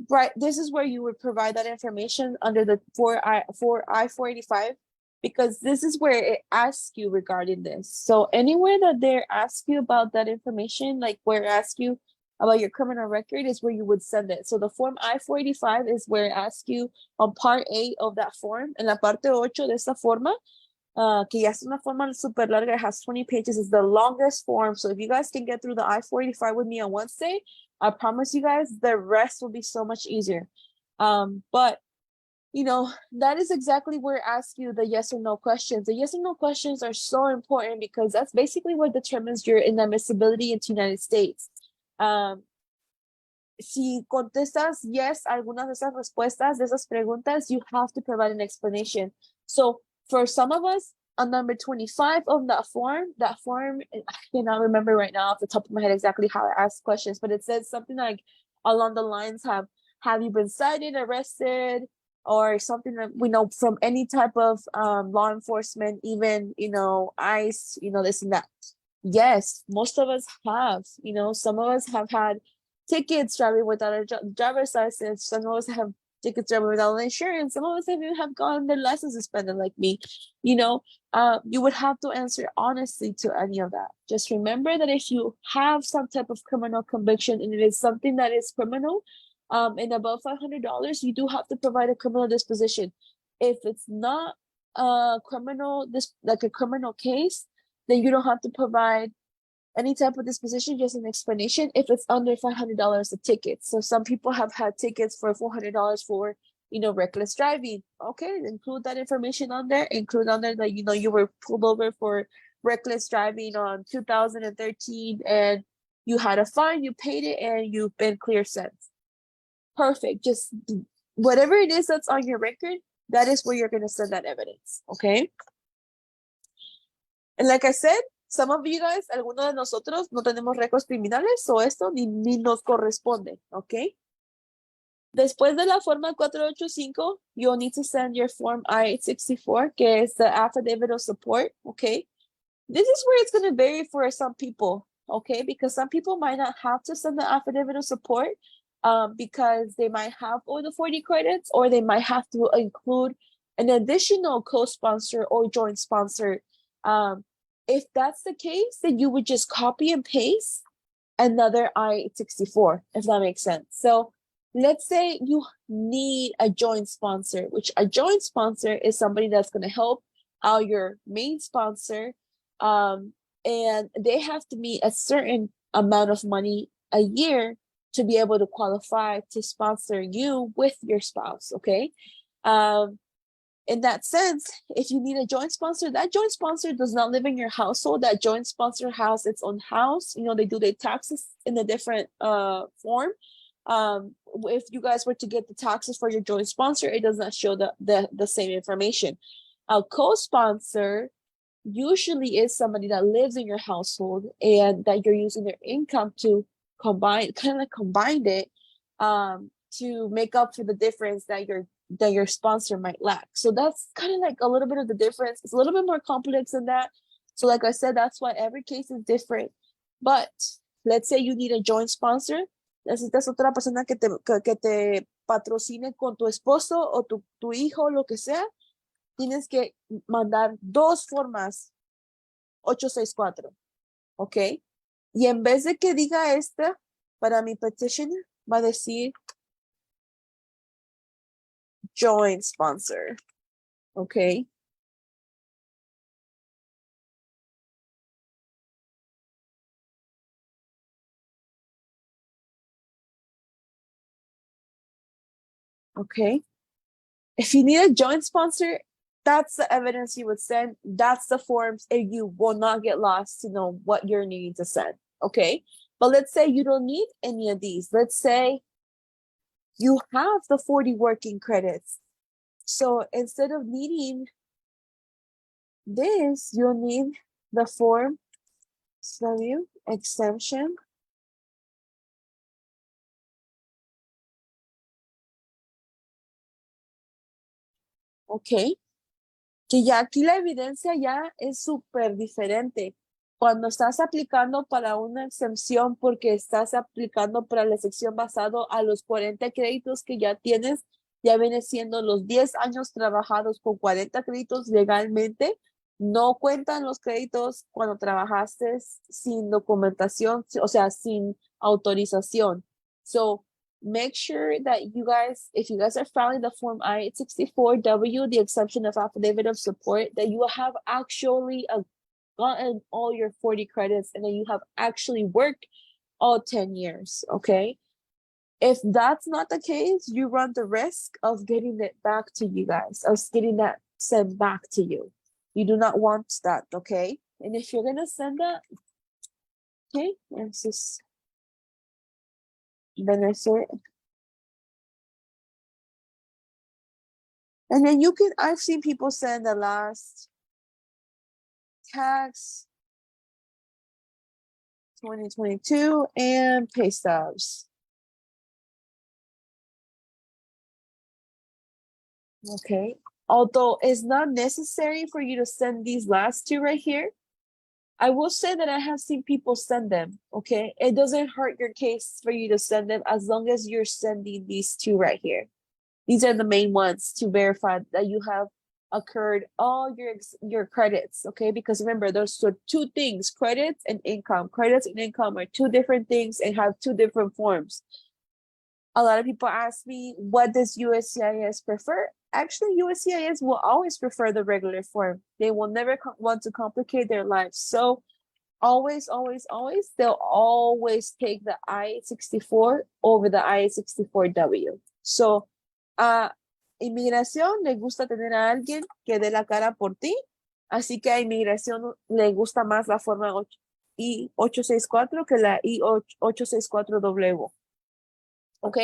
right, this is where you would provide that information under the for I-485, because this is where it asks you regarding this. So anywhere that they ask you about that information, like where it asks you about your criminal record, is where you would send it. So the form I-485 is where it asks you on part A of that form. En la parte 8 de esta forma, que ya es una forma super larga, it has 20 pages, is the longest form. So if you guys can get through the I-485 with me on Wednesday, I promise you guys the rest will be so much easier. But that is exactly where it asks you the yes or no questions. The yes or no questions are so important because that's basically what determines your inadmissibility into the United States. Si contestas yes a algunas de esas respuestas, de esas preguntas, you have to provide an explanation. So for some of us, on number 25 of that form, I cannot remember right now off the top of my head exactly how I asked questions, but it says something like along the lines have you been cited, arrested, or something that we know from any type of law enforcement, even, ICE, this and that. Yes, most of us have, some of us have had tickets driving without a driver's license. Some of us have tickets driving without insurance. Some of us have gotten their license suspended like me. You would have to answer honestly to any of that. Just remember that if you have some type of criminal conviction and it is something that is criminal, and above $500, you do have to provide a criminal disposition. If it's not a criminal case, then you don't have to provide any type of disposition, just an explanation if it's under $500 a ticket. So some people have had tickets for $400 for, reckless driving. Okay, include that information on there. Include on there that, you were pulled over for reckless driving on 2013 and you had a fine, you paid it, and you've been clear since. Perfect. Just whatever it is that's on your record, that is where you're going to send that evidence. Okay. And like I said, some of you guys, algunos de nosotros no tenemos récords criminales, o esto ni nos corresponde, ¿ok? Después de la forma 485, you'll need to send your form I-864, que es the affidavit of support, ¿ok? This is where it's going to vary for some people, ¿ok? Because some people might not have to send the affidavit of support because they might have over the 40 credits, or they might have to include an additional co-sponsor or joint sponsor. If that's the case, then you would just copy and paste another I-64, if that makes sense. So let's say you need a joint sponsor, which a joint sponsor is somebody that's going to help out your main sponsor, and they have to meet a certain amount of money a year to be able to qualify to sponsor you with your spouse, okay? In that sense, if you need a joint sponsor, that joint sponsor does not live in your household. That joint sponsor has its own house. You know, they do their taxes in a different form. If you guys were to get the taxes for your joint sponsor, it does not show the same information. A co-sponsor usually is somebody that lives in your household and that you're using their income to combine, kind of like combine it to make up for the difference that your sponsor might lack. So that's kind of like a little bit of the difference. It's a little bit more complex than that. So like I said, that's why every case is different. But let's say you need a joint sponsor. Necesitas otra persona que te patrocine con tu esposo o tu hijo, lo que sea. Tienes que mandar dos formas 864, ¿ok? Y en vez de que diga esta, para mi petition, va a decir joint sponsor, ¿ok? Okay. If you need a joint sponsor, that's the evidence you would send. That's the forms, and you will not get lost to know what you're needing to send. Okay. But let's say you don't need any of these. Let's say you have the 40 working credits. So instead of needing this, you'll need the form W exemption. Okay. Que ya aquí la evidencia ya es súper diferente. Cuando estás aplicando para una exención porque estás aplicando para la exención basado a los 40 créditos que ya tienes, ya viene siendo los 10 años trabajados con 40 créditos legalmente. No cuentan los créditos cuando trabajaste sin documentación, o sea, sin autorización. So, make sure that you guys, if you guys are filing the form I-64W, the exemption of affidavit of support, that you have actually gotten all your 40 credits and that you have actually worked all 10 years, okay? If that's not the case, you run the risk of getting it back to you guys, of getting that sent back to you. You do not want that, okay? And if you're gonna send that, okay, let's just Venezuela. And then you can, I've seen people send the last tax 2022 and pay stubs. Okay. Although it's not necessary for you to send these last two right here, I will say that I have seen people send them, okay? It doesn't hurt your case for you to send them as long as you're sending these two right here. These are the main ones to verify that you have occurred all your credits, okay? Because remember, there's two things, credits and income. Credits and income are two different things and have two different forms. A lot of people ask me, what does USCIS prefer? Actually, USCIS will always prefer the regular form. They will never want to complicate their lives. So always, always, always, they'll always take the I-64 over the I-64W. So, inmigración le gusta tener a alguien que dé la cara por ti. Así que a inmigración le gusta más la forma I-864 que la I-864W. ¿Ok?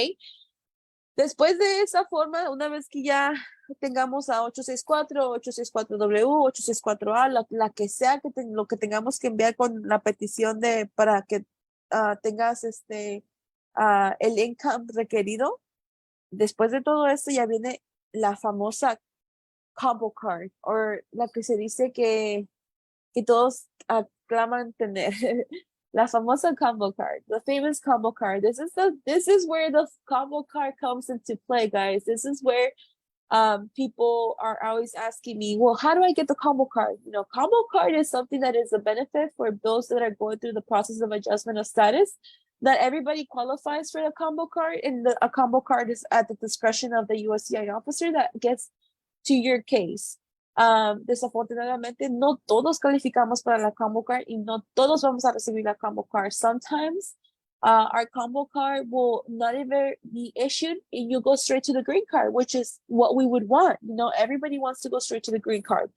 Después de esa forma, una vez que ya tengamos a 864, 864W, 864A, la que sea lo que tengamos que enviar con la petición para que tengas el income requerido. Después de todo esto ya viene la famosa combo card, o la que se dice que todos aclaman tener. La famosa combo card, the famous combo card. This is where the combo card comes into play, guys. This is where People are always asking me, well, how do I get the combo card? You know, combo card is something that is a benefit for those that are going through the process of adjustment of status. That everybody qualifies for the combo card, and a combo card is at the discretion of the U.S.A officer that gets to your case. Desafortunadamente, no todos calificamos para la combo card y no todos vamos a recibir la combo card. Sometimes our combo card will not even be issued and you go straight to the green card, which is what we would want. You know, everybody wants to go straight to the green card.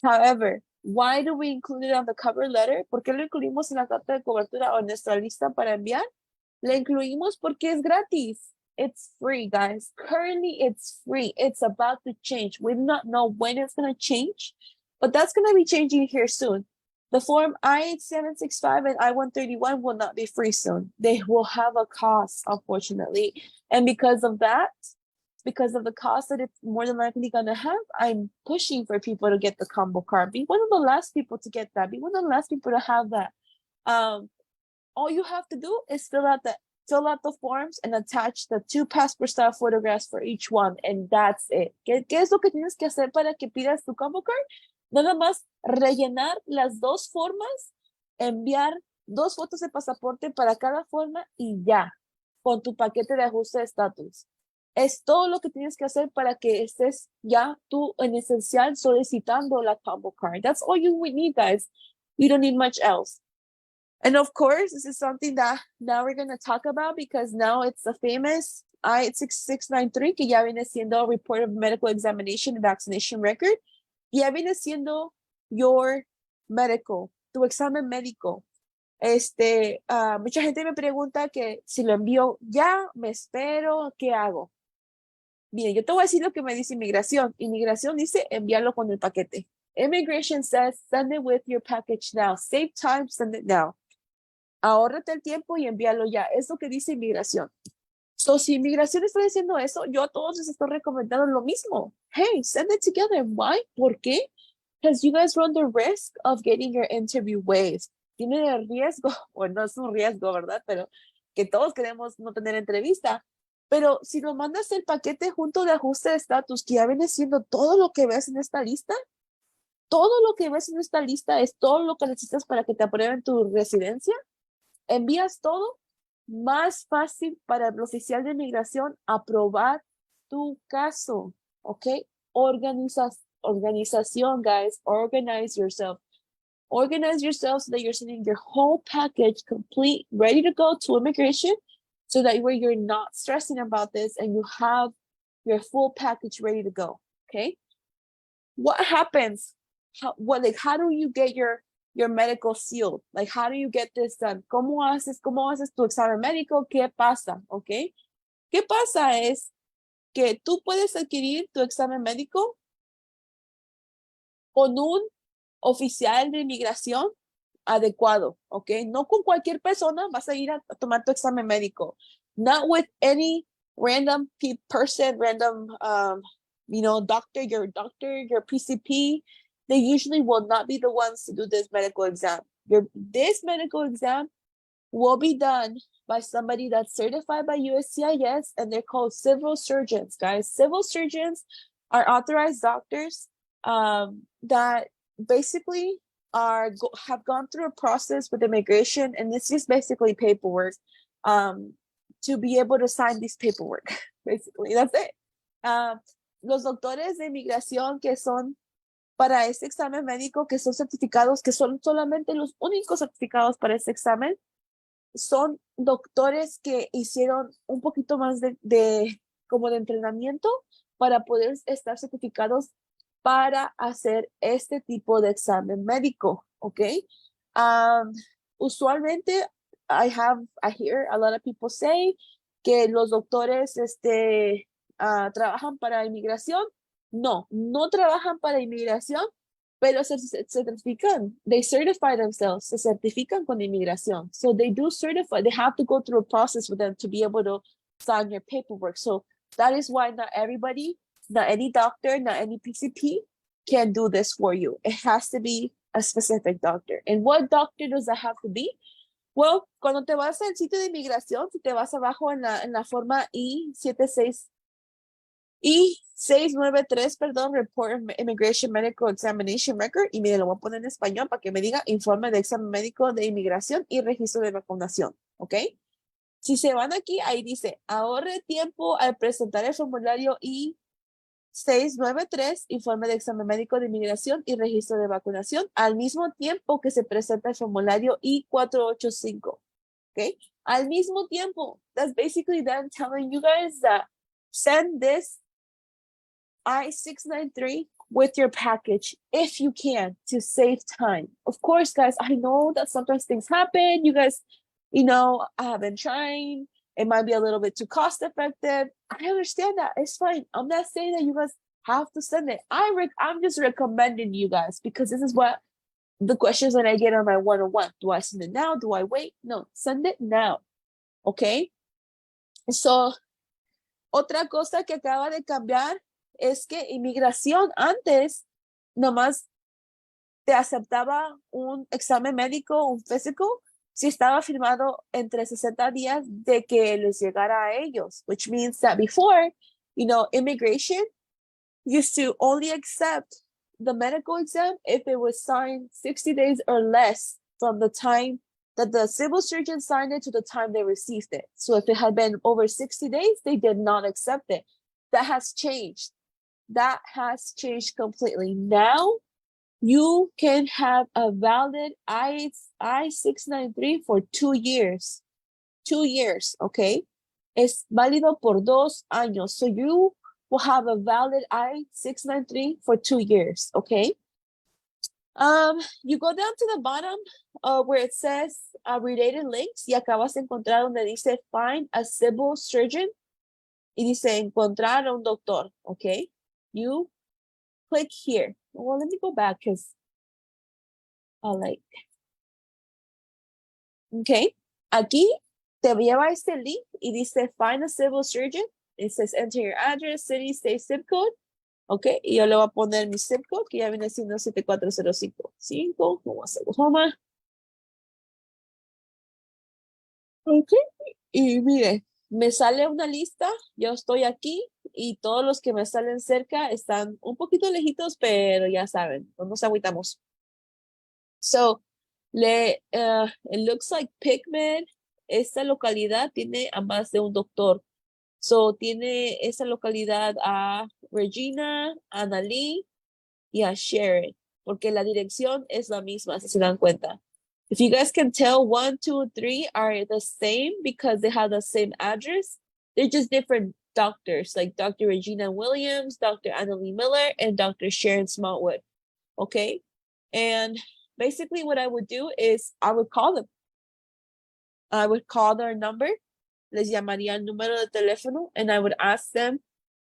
However, why do we include it on the cover letter? ¿Por qué lo incluimos en la carta de cobertura o en nuestra lista para enviar? Lo incluimos porque es gratis. It's free, guys. Currently, it's free. It's about to change. We do not know when it's going to change, but that's going to be changing here soon. The form I-875 and I-131 will not be free soon. They will have a cost, unfortunately. And because of that, because of the cost that it's more than likely going to have, I'm pushing for people to get the combo card. Be one of the last people to get that. Be one of the last people to have that. All you have to do is fill out the forms and attach the 2 passport style photographs for each one, and that's it. ¿Qué es lo que tienes que hacer para que pidas tu combo card? Nada más rellenar las 2 formas, enviar 2 fotos de pasaporte para cada forma y ya, con tu paquete de ajuste de estatus. Es todo lo que tienes que hacer para que estés ya tú en esencial solicitando la combo card. That's all you need, guys. You don't need much else. And of course, this is something that now we're going to talk about because now it's a famous I-6693 que ya viene siendo report of medical examination and vaccination record. Ya viene siendo your medical, tu examen médico. Mucha gente me pregunta que si lo envío ya, me espero, ¿qué hago? Bien, yo te voy a decir lo que me dice inmigración. Inmigración dice enviarlo con el paquete. Immigration says send it with your package now. Save time, send it now. Ahórrate el tiempo y envíalo ya. Es lo que dice inmigración. So, si inmigración está diciendo eso, yo a todos les estoy recomendando lo mismo. Hey, send it together. Why? ¿Por qué? Because you guys run the risk of getting your interview waived. Tienen el riesgo, o no es un riesgo, ¿verdad? Pero que todos queremos no tener entrevista. Pero si lo mandas el paquete junto de ajuste de estatus, que ya viene siendo todo lo que ves en esta lista, todo lo que ves en esta lista es todo lo que necesitas para que te aprueben tu residencia, envías todo, más fácil para el oficial de inmigración aprobar tu caso, ¿ok? Organización, guys, organize yourself. Organize yourself so that you're sending your whole package complete, ready to go to immigration, so that way you're not stressing about this and you have your full package ready to go, okay? What happens? How do you get your medical sealed? Like, how do you get this done? ¿Cómo haces tu examen médico? ¿Qué pasa? ¿Ok? ¿Qué pasa? Es que tú puedes adquirir tu examen médico con un oficial de inmigración adecuado, ¿ok? No con cualquier persona vas a ir a tomar tu examen médico. Not with any random person, random, doctor, your PCP. They usually will not be the ones to do this medical exam. This medical exam will be done by somebody that's certified by USCIS, and they're called civil surgeons, guys. Civil surgeons are authorized doctors that basically have gone through a process with immigration, and it's just basically paperwork to be able to sign this paperwork. Basically, that's it. Los doctores de inmigración que son para este examen médico, que son certificados, que son solamente los únicos certificados para este examen, son doctores que hicieron un poquito más de entrenamiento para poder estar certificados para hacer este tipo de examen médico, ¿ok? Usualmente, I hear a lot of people say que los doctores trabajan para inmigración. No trabajan para inmigración, pero se certifican. They certify themselves. Se certifican con inmigración. So they do certify. They have to go through a process with them to be able to sign your paperwork. So that is why not everybody, not any doctor, not any PCP can do this for you. It has to be a specific doctor. And what doctor does that have to be? Well, cuando te vas al sitio de inmigración, si te vas abajo en la forma I-76, 693, perdón, Report Immigration Medical Examination Record. Y mire, lo voy a poner en español para que me diga informe de examen médico de inmigración y registro de vacunación. ¿Ok? Si se van aquí, ahí dice, ahorre tiempo al presentar el formulario I-693, informe de examen médico de inmigración y registro de vacunación, al mismo tiempo que se presenta el formulario I-485. ¿Ok? Al mismo tiempo. That's basically them telling you guys that send this I-693 with your package if you can to save time. Of course, guys, I know that sometimes things happen. You guys, I have been trying. It might be a little bit too cost effective. I understand that. It's fine. I'm not saying that you guys have to send it. I'm just recommending you guys because this is what the questions that I get on my one-on-one. Do I send it now? Do I wait? No, send it now. Okay? So, otra cosa que acaba de cambiar es que inmigración antes nomás te aceptaba un examen médico, un físico, si estaba firmado entre 60 días de que les llegara a ellos, which means that before, immigration used to only accept the medical exam if it was signed 60 days or less from the time that the civil surgeon signed it to the time they received it. So if it had been over 60 days, they did not accept it. That has changed. That has changed completely. Now, you can have a valid I-693 for 2 years. 2 years, okay? Es válido por 2 años. So you will have a valid I-693 for 2 years, okay? You go down to the bottom where it says related links y acá vas a encontrar donde dice find a civil surgeon y dice encontrar a un doctor, okay? You click here. Well, let me go back because okay. Aquí te lleva a este link y dice find a civil surgeon. It says enter your address, city, state, zip code. Ok, y yo le voy a poner mi zip code, que ya viene siendo 74055, como Oklahoma. Ok, y mire, me sale una lista, yo estoy aquí, y todos los que me salen cerca están un poquito lejitos, pero ya saben, no nos agüitamos. So, it looks like Pigman, esta localidad tiene a más de un doctor. So, tiene esa localidad a Regina, a Annalise y a Sharon, porque la dirección es la misma, si se dan cuenta. If you guys can tell, 1, 2, 3 are the same because they have the same address. They're just different doctors, like Dr. Regina Williams, Dr. Annalise Miller, and Dr. Sharon Smallwood. Okay? And basically what I would do is I would call them. I would call their number. Les llamaría el número de teléfono, and I would ask them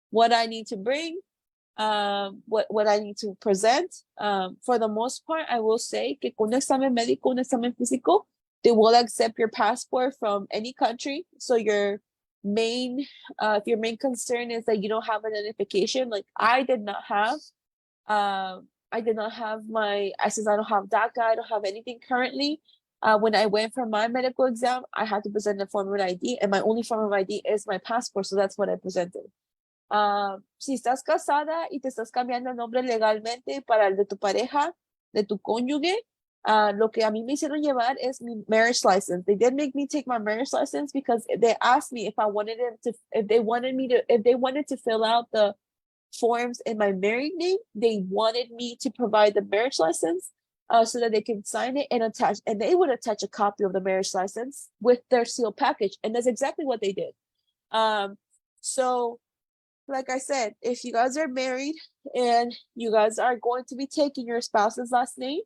what I need to bring, what I need to present. For the most part, I will say que con un examen médico, un examen físico, they will accept your passport from any country. So your main, if your main concern is that you don't have an identification, like I did not have my, since I don't have DACA, I don't have anything currently. When I went for my medical exam, I had to present a form of ID, and my only form of ID is my passport, so that's what I presented. Si estás casada y te estás cambiando el nombre legalmente para el de tu pareja, de tu cónyuge, lo que a mí me hicieron llevar es mi marriage license. They did make me take my marriage license because they asked me if they wanted to fill out the forms in my married name. They wanted me to provide the marriage license so that they can sign it and attach, and they would attach a copy of the marriage license with their sealed package, and that's exactly what they did. So like I said, if you guys are married and you guys are going to be taking your spouse's last name,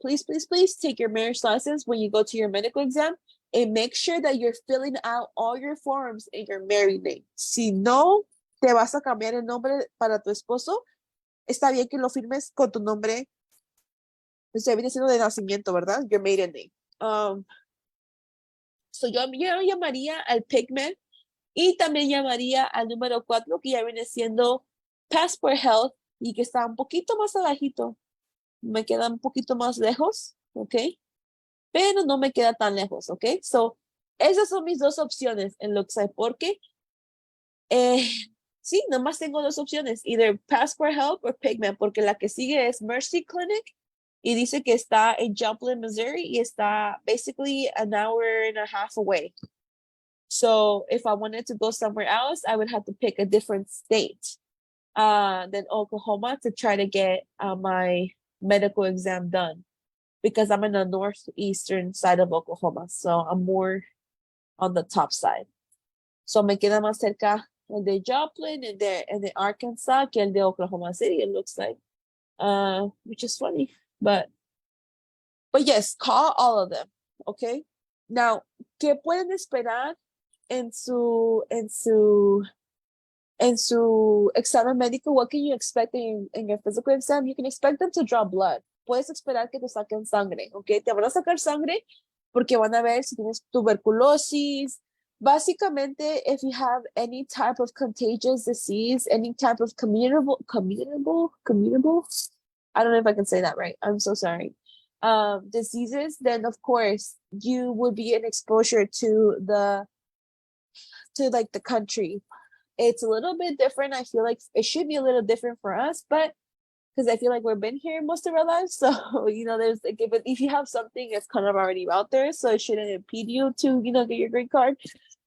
please, please, please take your marriage license when you go to your medical exam and make sure that you're filling out all your forms in your married name. Si no te vas a cambiar el nombre para tu esposo, está bien que lo firmes con tu nombre, se viene siendo de nacimiento, ¿verdad? Your maiden name. So yo llamaría al Pigman. Y también llamaría al número 4, que ya viene siendo Passport Health, y que está un poquito más abajito. Me queda un poquito más lejos, ¿ok? Pero no me queda tan lejos, ¿ok? So, esas son mis dos opciones en Luxai, porque sí, nomás tengo dos opciones, either Passport Help or Pigment, porque la que sigue es Mercy Clinic y dice que está en Joplin, Missouri y está basically an hour and a half away. So if I wanted to go somewhere else, I would have to pick a different state than Oklahoma to try to get my medical exam done because I'm in the northeastern side of Oklahoma. So I'm more on the top side. So me queda más cerca el de Joplin and the Arkansas que el de Oklahoma City, it looks like. Which is funny. But yes, call all of them, okay? Now, ¿qué pueden esperar en su examen médico? What can you expect in your physical exam? You can expect them to draw blood. Puedes esperar que te saquen sangre, okay? Te van a sacar sangre porque van a ver si tienes tuberculosis. Básicamente, if you have any type of contagious disease, any type of communicable, I don't know if I can say that right. I'm so sorry. Diseases, then of course you would be an exposure to the country. It's a little bit different. I feel like it should be a little different for us, but because I feel like we've been here most of our lives. So, there's like, if you have something that's kind of already out there, so it shouldn't impede you to, get your green card.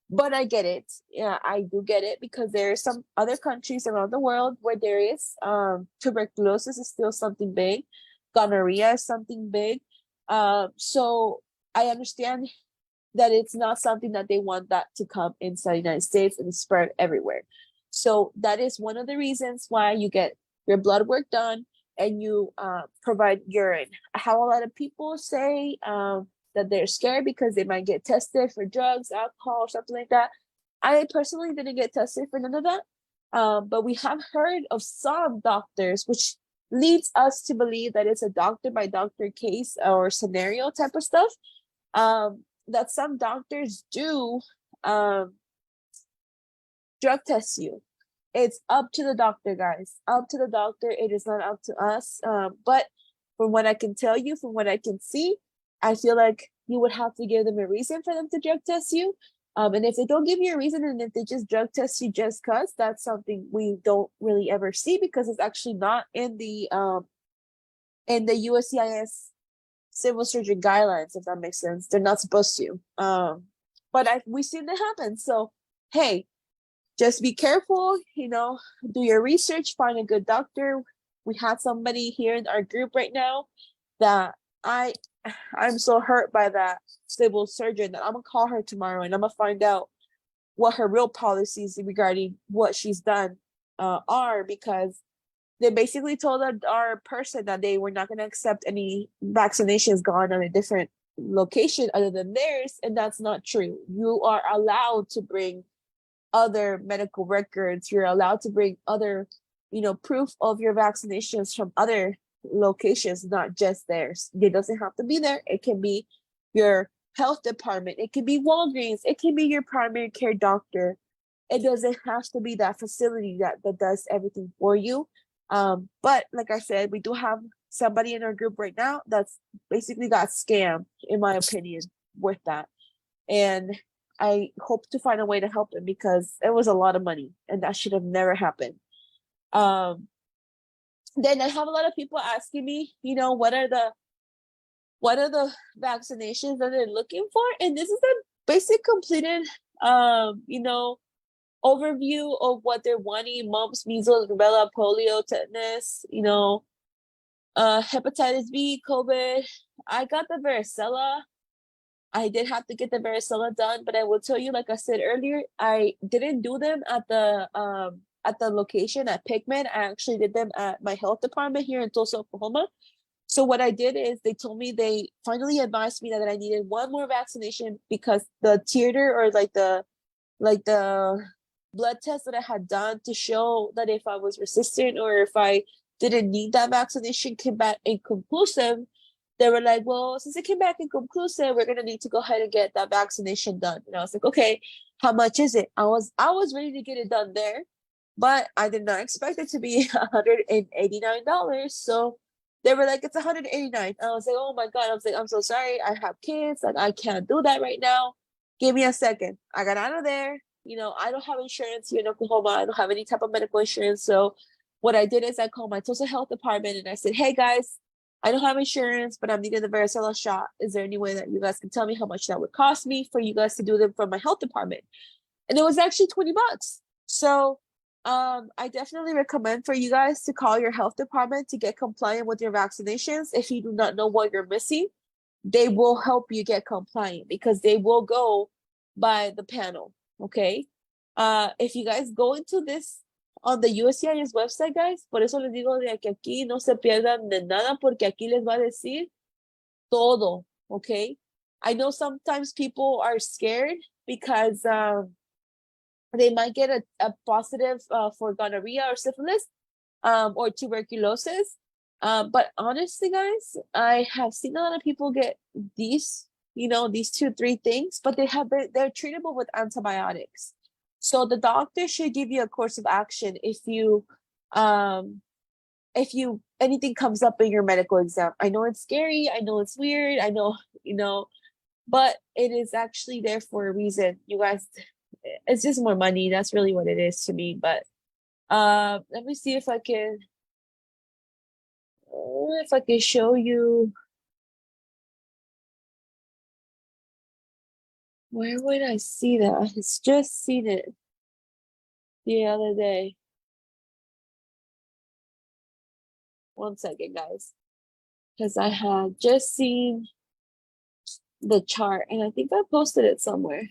But I get it. Yeah, I do get it because there are some other countries around the world where there is tuberculosis is still something big. Gonorrhea is something big. So I understand that it's not something that they want that to come inside the United States and spread everywhere. So that is one of the reasons why you get your blood work done and you provide urine. I have a lot of people say that they're scared because they might get tested for drugs, alcohol, or something like that. I personally didn't get tested for none of that. But we have heard of some doctors, which leads us to believe that it's a doctor by doctor case or scenario type of stuff. That some doctors do drug test you. It's up to the doctor, guys. Up to the doctor. It is not up to us. But from what I can tell you, from what I can see, I feel like you would have to give them a reason for them to drug test you. And if they don't give you a reason and if they just drug test you just because, that's something we don't really ever see because it's actually not in the U.S.A civil surgery guidelines, if that makes sense. They're not supposed to. But we've seen it happen. So, hey, just be careful, do your research, find a good doctor. We had somebody here in our group right now that I'm so hurt by that civil surgeon that I'm gonna call her tomorrow and I'm gonna find out what her real policies regarding what she's done are, because they basically told our person that they were not going to accept any vaccinations gone on a different location other than theirs, and that's not true. You are allowed to bring other medical records. You're allowed to bring other, proof of your vaccinations from other locations, not just theirs. It doesn't have to be there. It can be your health department. It can be Walgreens. It can be your primary care doctor. It doesn't have to be that facility that does everything for you. But like I said, we do have somebody in our group right now that's basically got scammed, in my opinion, with that. And I hope to find a way to help him because it was a lot of money and that should have never happened. Then I have a lot of people asking me, what are the vaccinations that they're looking for? And this is a basic completed, overview of what they're wanting: mumps, measles, rubella, polio, tetanus, hepatitis B, COVID. I got the varicella. I did have to get the varicella done, but I will tell you, like I said earlier, I didn't do them at the location at Pigment. I actually did them at my health department here in Tulsa, Oklahoma. So what I did is they finally advised me that I needed one more vaccination because the titer, or like the blood test that I had done to show that if I was resistant or if I didn't need that vaccination came back inconclusive. They were like, well, since it came back inconclusive, we're gonna need to go ahead and get that vaccination done. And I was like, okay, how much is it? I was ready to get it done there, but I did not expect it to be $189. So they were like, it's $189. I was like, oh my God. I was like, I'm so sorry. I have kids. Like, I can't do that right now. Give me a second. I got out of there, I don't have insurance here in Oklahoma. I don't have any type of medical insurance. So what I did is I called my social health department and I said, hey guys, I don't have insurance, but I'm needing the varicella shot. Is there any way that you guys can tell me how much that would cost me for you guys to do them from my health department? And it was actually $20. So I definitely recommend for you guys to call your health department to get compliant with your vaccinations. If you do not know what you're missing, they will help you get compliant because they will go by the panel. Okay. If you guys go into this on the U.S.A.'s website, guys, por eso les digo de que aquí no se pierdan de nada porque aquí les va a decir todo. Okay. I know sometimes people are scared because they might get a positive for gonorrhea or syphilis or tuberculosis. But honestly, guys, I have seen a lot of people get these 2-3 things, but they're treatable with antibiotics. So the doctor should give you a course of action if anything comes up in your medical exam. I know it's scary, I know it's weird, I know, but it is actually there for a reason. You guys, it's just more money. That's really what it is to me. But let me see if I can show you. Where would I see that? I just seen it the other day. One second, guys, because I had just seen the chart and I think I posted it somewhere.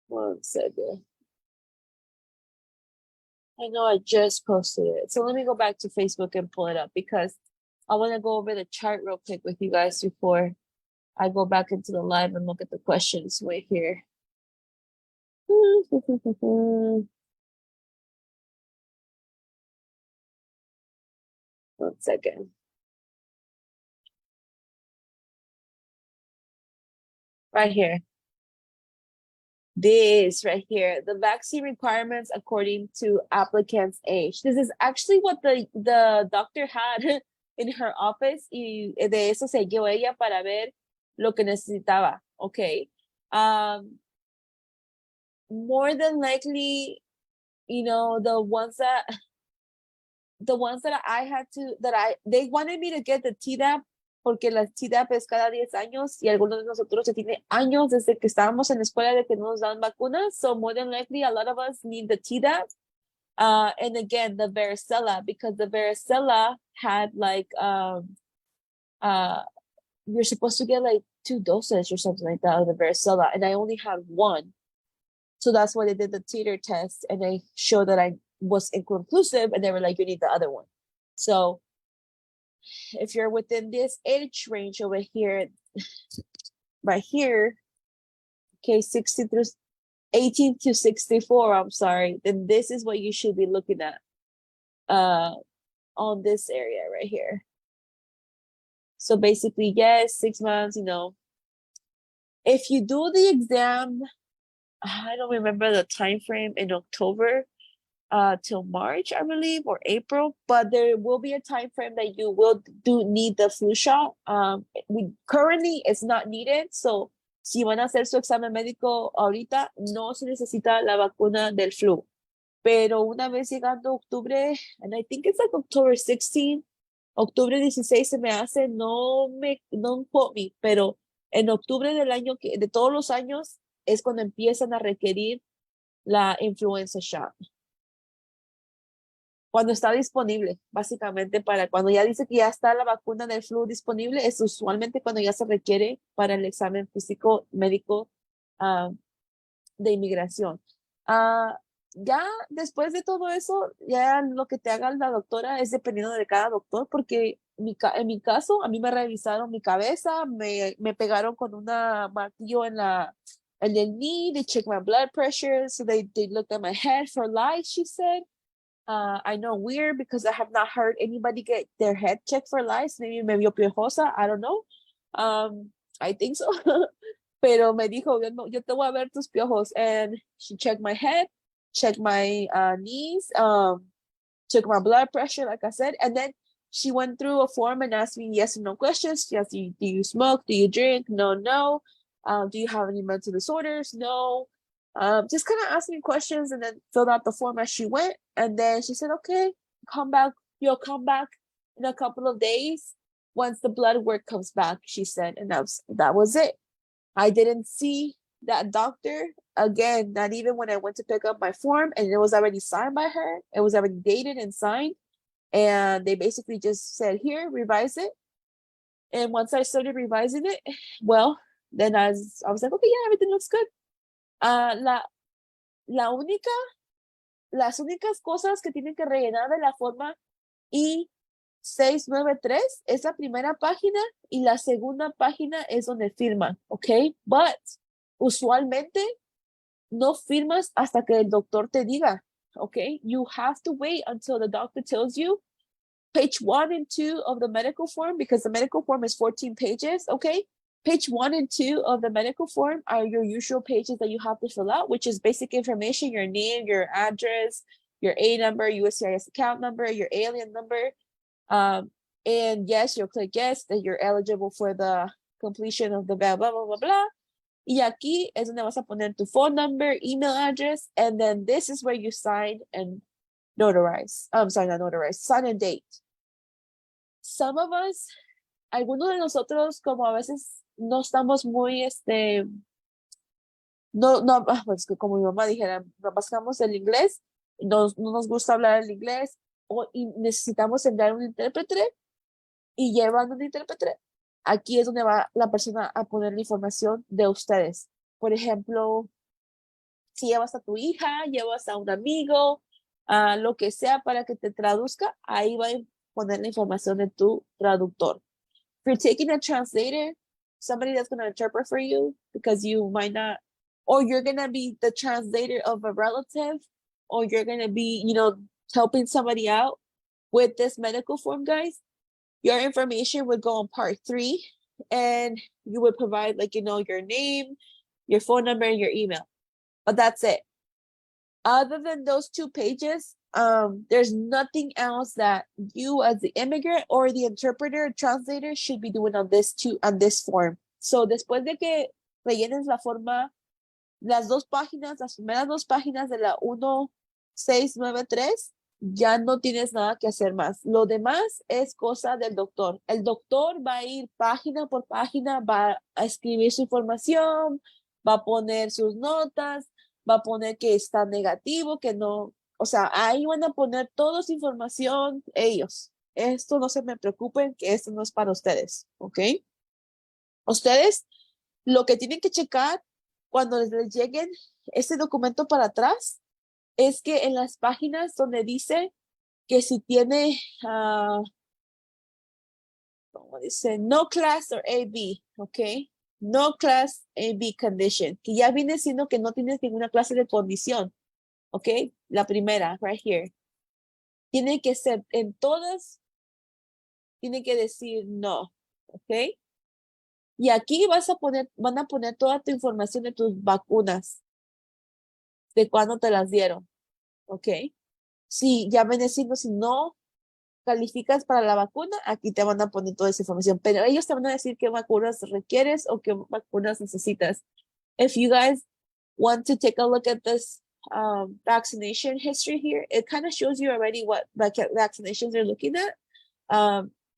One second. I know I just posted it. So let me go back to Facebook and pull it up because I want to go over the chart real quick with you guys before I go back into the live and look at the questions right here. One second. Right here. This right here, the vaccine requirements according to applicant's age. This is actually what the doctor had in her office y de eso se guió ella para ver lo que necesitaba. Okay. More than likely, the ones that I had to, they wanted me to get the Tdap porque la Tdap es cada 10 años y algunos de nosotros se tiene años desde que estábamos en la escuela de que nos dan vacunas. So more than likely, a lot of us need the Tdap. And again, the varicella, because the varicella had like, you're supposed to get like 2 doses or something like that of the varicella. And I only had 1. So that's why they did the titer test and they showed that I was inconclusive and they were like, you need the other one. So if you're within this age range over here, right here, okay, 18 to 64, I'm sorry, then this is what you should be looking at on this area right here. So basically, yes, 6 months, if you do the exam, I don't remember the time frame in October till March, I believe, or April, but there will be a time frame that you will need the flu shot. Currently it's not needed, so si van a hacer su examen médico ahorita, no se necesita la vacuna del flu. Pero una vez llegando octubre, and I think it's like October 16, octubre 16 se me hace, don't quote me, pero en octubre de todos los años es cuando empiezan a requerir la influenza shot. Cuando está disponible, básicamente para cuando ya dice que ya está la vacuna del flu disponible, es usualmente cuando ya se requiere para el examen físico médico de inmigración. Ya después de todo eso, ya lo que te haga la doctora es dependiendo de cada doctor, porque en mi caso, a mí me revisaron mi cabeza, me pegaron con una martillo en el knee, they checked my blood pressure, so they looked at my head for lice, she said. I know, weird, because I have not heard anybody get their head checked for lice. Maybe me vio piojosa, I don't know. I think so. Pero me dijo, yo te voy a ver tus piojos. And she checked my head, checked my knees, checked my blood pressure, like I said. And then She went through a form and asked me yes or no questions. She asked you, do you smoke? Do you drink? No, no. Do you have any mental disorders? No. Just kind of asking questions and then filled out the form as she went. And then she said, okay, come back. You'll come back in a couple of days once the blood work comes back, she said. And that was it. I didn't see that doctor again, not even when I went to pick up my form, and it was already signed by her. It was already dated and signed. And they basically just said, here, revise it. And once I started revising it, well, then I was like, okay, yeah, everything looks good. Las únicas cosas que tienen que rellenar de la forma I-693 es la primera página y la segunda página es donde firman, ¿ok? But usualmente no firmas hasta que el doctor te diga, ¿ok? You have to wait until the doctor tells you page 1 and 2 of the medical form, because the medical form is 14 pages, okay? Page 1 and 2 of the medical form are your usual pages that you have to fill out, which is basic information, your name, your address, your A number, U.S.A account number, your alien number. And yes, you'll click yes, that you're eligible for the completion of the blah, blah, blah, blah, blah. Y aquí es donde vas a poner tu phone number, email address, and then this is where you sign and notarize. I'm sorry, not notarize, sign and date. Some of us, algunos de nosotros, como a veces no estamos muy, pues como mi mamá dijera, no pasamos el inglés, no nos gusta hablar el inglés, y necesitamos enviar un intérprete, y llevan un intérprete, aquí es donde va la persona a poner la información de ustedes. Por ejemplo, si llevas a tu hija, llevas a un amigo, a lo que sea para que te traduzca, ahí va a poner la información de tu traductor. If you're taking a translator, somebody that's going to interpret for you, because you might not, or you're going to be the translator of a relative, or you're going to be, helping somebody out with this medical form, guys, your information would go on part 3, and you would provide, your name, your phone number, and your email. But that's it. Other than those 2 pages, there's nothing else that you as the immigrant or the interpreter, translator should be doing on this form. So después de que rellenes la forma, las primeras 2 páginas de la 1693, ya no tienes nada que hacer más. Lo demás es cosa del doctor. El doctor va a ir página por página, va a escribir su información, va a poner sus notas, va a poner que está negativo, que no, o sea, ahí van a poner toda su información ellos. Esto no se me preocupen, que esto no es para ustedes, ¿ok? Ustedes lo que tienen que checar cuando les lleguen este documento para atrás es que en las páginas donde dice que si tiene, como dice, no class or AB, ¿ok? No class AB condition, que ya viene siendo que no tienes ninguna clase de condición, ¿ok? La primera, right here. Tiene que ser en todas, tiene que decir no, ¿ok? Y aquí van a poner toda tu información de tus vacunas, de cuándo te las dieron, ¿ok? Si ya viene siendo, si no calificas para la vacuna, aquí te van a poner toda esa información, pero ellos te van a decir qué vacunas requieres o qué vacunas necesitas. If you guys want to take a look at this vaccination history here, it kind of shows you already what vaccinations they're looking at.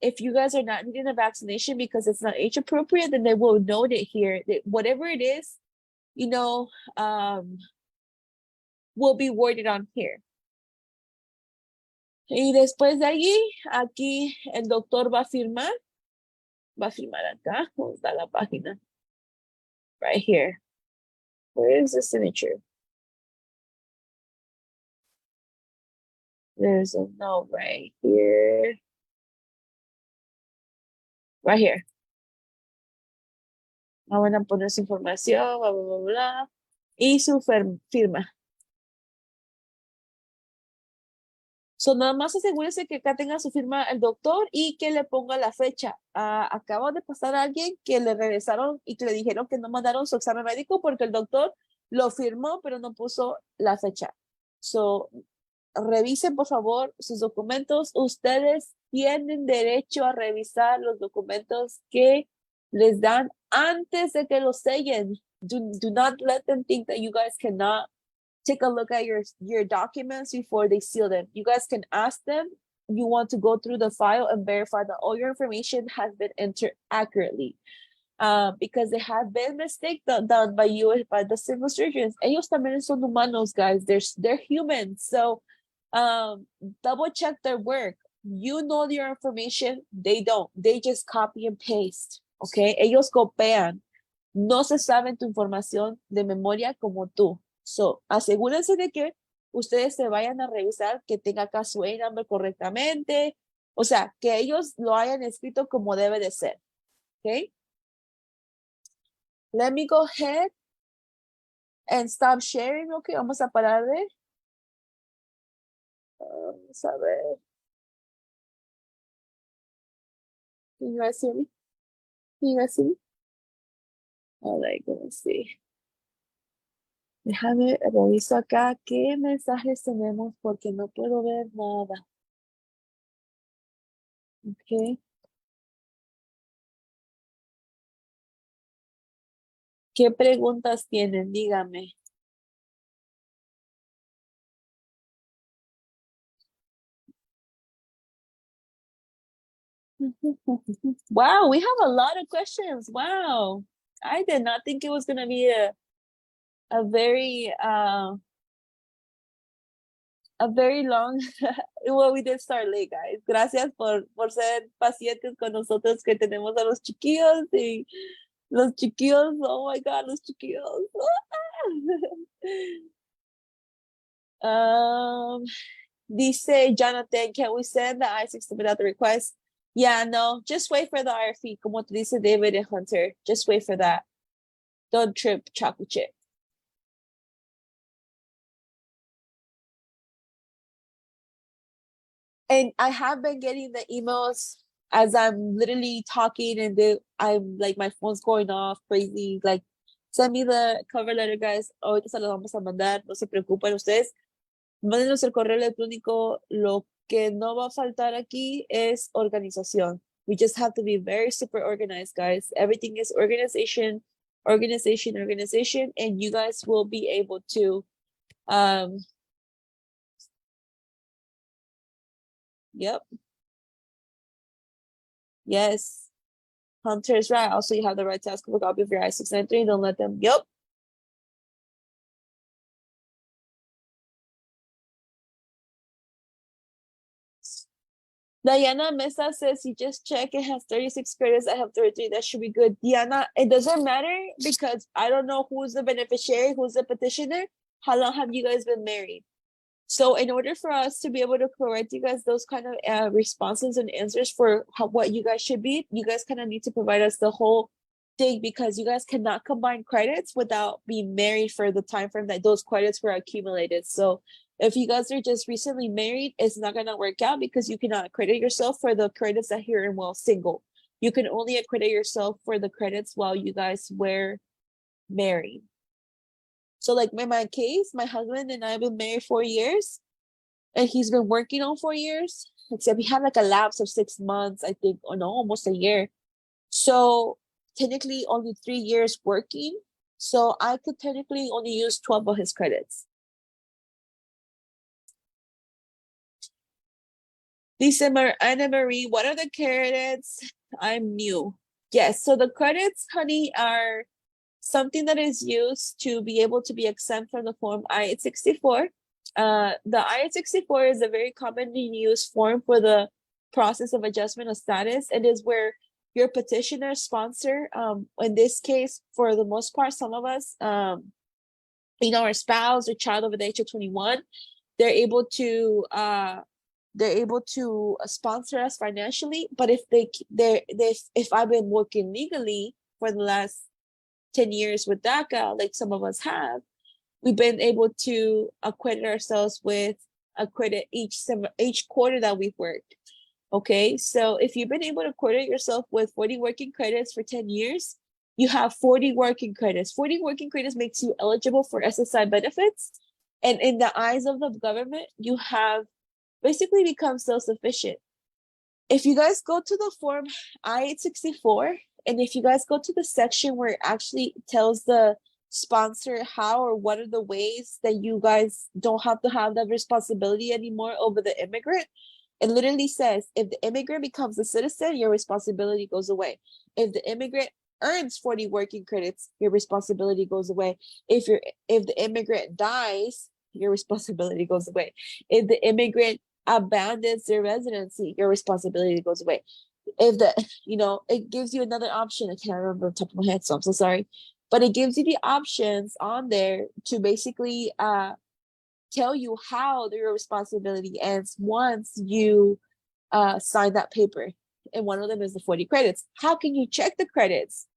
If you guys are not needing a vaccination because it's not age appropriate, then they will note it here that whatever it is, will be worded on here. Y después de allí, aquí el doctor va a firmar acá. ¿Dónde está la página? Right here. Where is the signature? There's a note right here. Right here. Van a poner su información, bla, bla, bla, bla, y su firma. So, nada más asegúrese que acá tenga su firma el doctor y que le ponga la fecha. Acaba de pasar a alguien que le regresaron y que le dijeron que no mandaron su examen médico porque el doctor lo firmó, pero no puso la fecha. So, revisen, por favor, sus documentos. Ustedes tienen derecho a revisar los documentos que les dan antes de que los sellen. Do not let them think that you guys cannot take a look at your documents before they seal them. You guys can ask them. You want to go through the file and verify that all your information has been entered accurately. Because they have been mistakes done by you, by the civil surgeons. Ellos también son humanos, guys. They're humans. So double check their work. You know your information. They don't. They just copy and paste. Okay. Ellos copian. No se saben tu información de memoria como tú. So, asegúrense de que ustedes se vayan a revisar que tenga acá su A-number correctamente. O sea, que ellos lo hayan escrito como debe de ser. Okay. Let me go ahead and stop sharing. Okay, vamos a parar de. Vamos a ver. Can you guys hear me? Can you guys see me? All right, let's see. Déjame reviso acá qué mensajes tenemos porque no puedo ver nada. Okay. ¿Qué preguntas tienen? Dígame. Wow, we have a lot of questions. Wow. I did not think it was going to be a very long well, we did start late, guys. Gracias por ser pacientes con nosotros que tenemos a los chiquillos y los chiquillos, oh my god, los chiquillos. Dice Jonathan, can we send the I-60 without the request? Yeah, no, just wait for the RFE, como te dice David and Hunter. Just wait for that. Don't trip, chocolate chip. And I have been getting the emails as I'm literally talking and I'm like, my phone's going off crazy. Like, send me the cover letter, guys. Ahorita se los vamos a mandar. No se preocupen ustedes. Mándenos el correo electrónico. Lo que no va a faltar aquí es organización. We just have to be very super organized, guys. Everything is organization, organization, organization, and you guys will be able to yep. Yes. Hunter is right. Also, you have the right to ask for a copy of your I-693. Don't let them. Yep. Diana Mesa says, you just check, it has 36 credits. I have 33. That should be good. Diana, it doesn't matter because I don't know who's the beneficiary, who's the petitioner. How long have you guys been married? So in order for us to be able to correct you guys those kind of responses and answers for what you guys should be, you guys kind of need to provide us the whole thing because you guys cannot combine credits without being married for the time frame that those credits were accumulated. So if you guys are just recently married, it's not going to work out because you cannot accredit yourself for the credits that you're in while single. You can only accredit yourself for the credits while you guys were married. So like in my case, my husband and I have been married 4 years and he's been working on 4 years, except we had like a lapse of 6 months, I think, or no, almost a year. So technically only 3 years working. So I could technically only use 12 of his credits. Lisa Anna Marie, what are the credits? I'm new. Yes, so the credits, honey, are something that is used to be able to be exempt from the form I-864. The I-864 is a very commonly used form for the process of adjustment of status. It is where your petitioner sponsor, in this case, for the most part, some of us, our spouse or child over the age of 21, they're able to sponsor us financially. But if I've been working legally for the last 10 years with DACA, like some of us have, we've been able to accredit ourselves with a credit each quarter that we've worked. Okay, so if you've been able to accredit yourself with 40 working credits for 10 years, you have 40 working credits. 40 working credits makes you eligible for SSI benefits. And in the eyes of the government, you have basically become self-sufficient. if you guys go to the form I-864, and if you guys go to the section where it actually tells the sponsor how or what are the ways that you guys don't have to have that responsibility anymore over the immigrant, it literally says if the immigrant becomes a citizen, your responsibility goes away. If the immigrant earns 40 working credits, your responsibility goes away. If the immigrant dies, your responsibility goes away. If the immigrant abandons their residency, your responsibility goes away. If the, it gives you another option. I can't remember on top of my head, so I'm so sorry. But it gives you the options on there to basically tell you how your responsibility ends once you sign that paper. And one of them is the 40 credits. How can you check the credits?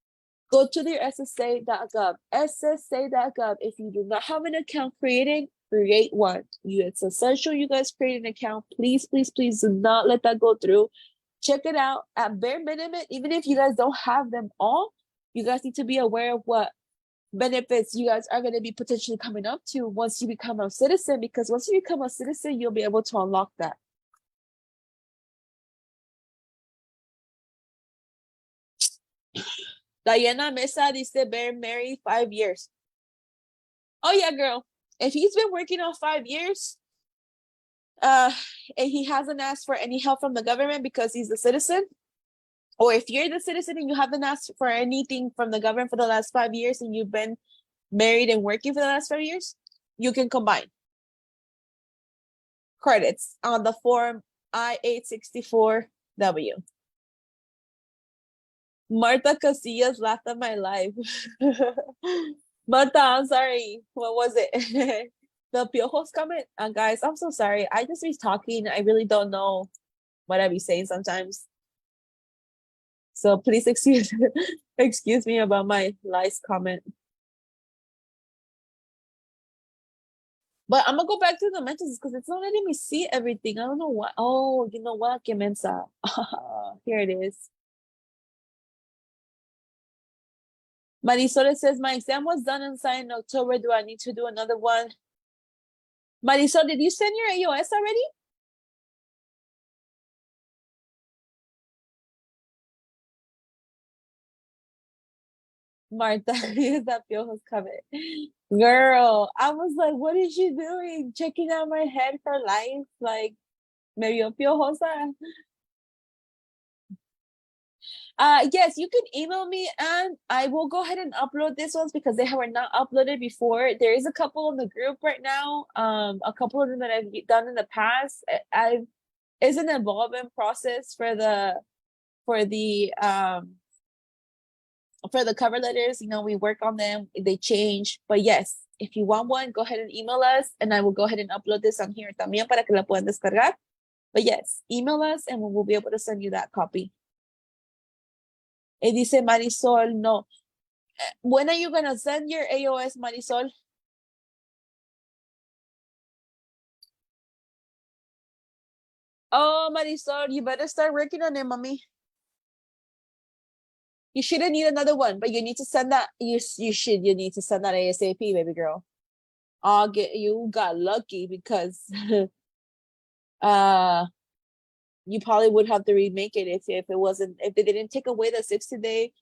Go to their SSA.gov. SSA.gov. If you do not have an account created, create one. It's essential you guys create an account. Please, please, please do not let that go through. Check it out at bare minimum. Even if you guys don't have them all, you guys need to be aware of what benefits you guys are going to be potentially coming up to once you become a citizen, because once you become a citizen, you'll be able to unlock that. Diana Mesa dice been married 5 years. Oh yeah, girl. If he's been working on 5 years, and he hasn't asked for any help from the government because he's a citizen, or if you're the citizen and you haven't asked for anything from the government for the last 5 years and you've been married and working for the last 5 years, you can combine credits on the form I-864W. Marta Casillas laughed at my life. Marta, I'm sorry. What was it? The Piojos comment? Guys, I'm so sorry. I just be talking. I really don't know what I be saying sometimes. So please excuse me about my lies comment. But I'm gonna go back to the messages because it's not letting me see everything. I don't know what. Oh, you know what? Que mensa. Here it is. Marisol says, my exam was done and signed in October. Do I need to do another one? Marisol, did you send your AOS already? Martha, is that Piojo's comment? Girl, I was like, what is she doing? Checking out my head for life? Like, medio piojosa. Yes, you can email me and I will go ahead and upload these ones because they were not uploaded before. There is a couple in the group right now. A couple of them that I've done in the past. It's an evolving process for the cover letters. We work on them, they change. But yes, if you want one, go ahead and email us and I will go ahead and upload this on here también para que la puedan descargar. But yes, email us and we will be able to send you that copy. Dice Marisol, no. When are you gonna send your AOS, Marisol? Oh, Marisol, you better start working on it, mommy. You shouldn't need another one, but you need to send that. You need to send that ASAP, baby girl. You got lucky because you probably would have to remake it if they didn't take away the 60-day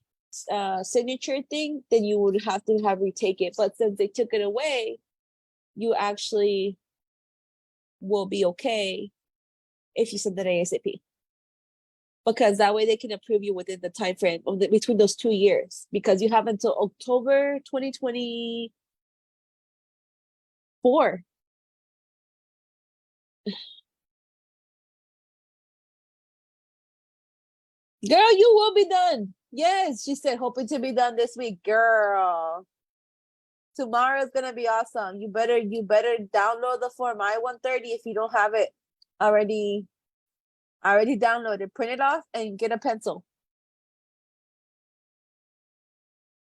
signature thing, then you would have to retake it. But since they took it away, you actually will be okay if you send that ASAP. Because that way they can approve you within the time frame between those 2 years, because you have until October 2024. Girl, you will be done. Yes, she said, hoping to be done this week. Girl, tomorrow's gonna be awesome. You better download the form I-130 if you don't have it already. Download it, print it off, and get a pencil.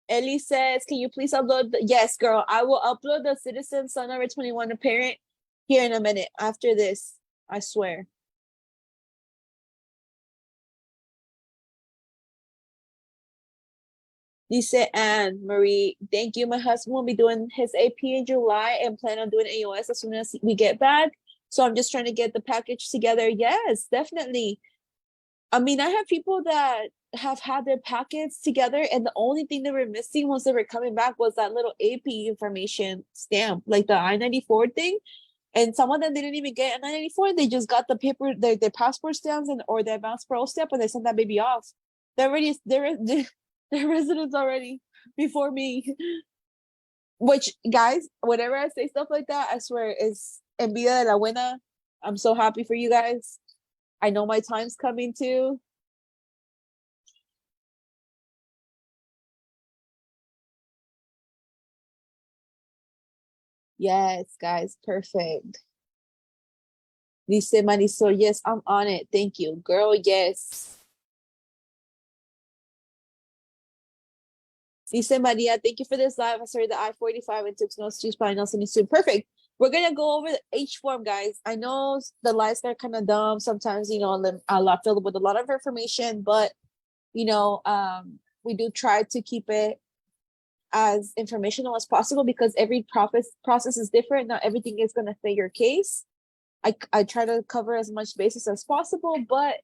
Ellie says, can you please upload yes, girl, I will upload the citizen son over 21 parent here in a minute after this. I swear. Dice Anne Marie, thank you. My husband will be doing his AP in July and plan on doing AOS as soon as we get back. So I'm just trying to get the package together. Yes, definitely. I mean, I have people that have had their packets together, and the only thing they were missing once they were coming back was that little AP information stamp, like the I-94 thing. And some of them didn't even get an I-94. They just got the paper, their passport stamps and or their advance parole stamp, and they sent that baby off. They're already they're residents already before me. Which, guys, whenever I say stuff like that, I swear is envidia de la buena. I'm so happy for you guys. I know my time's coming too. Yes, guys, perfect. Dice Marisol, yes, I'm on it. Thank you, girl. Yes. Dice Maria, thank you for this live. I started the I-45 and took notes to spine Nelson soon. Perfect. We're gonna go over the H form, guys. I know the lives are kind of dumb sometimes, you know, a lot filled with a lot of information, but you know, we do try to keep it as informational as possible because every process is different. Not everything is gonna fit your case. I try to cover as much basis as possible, but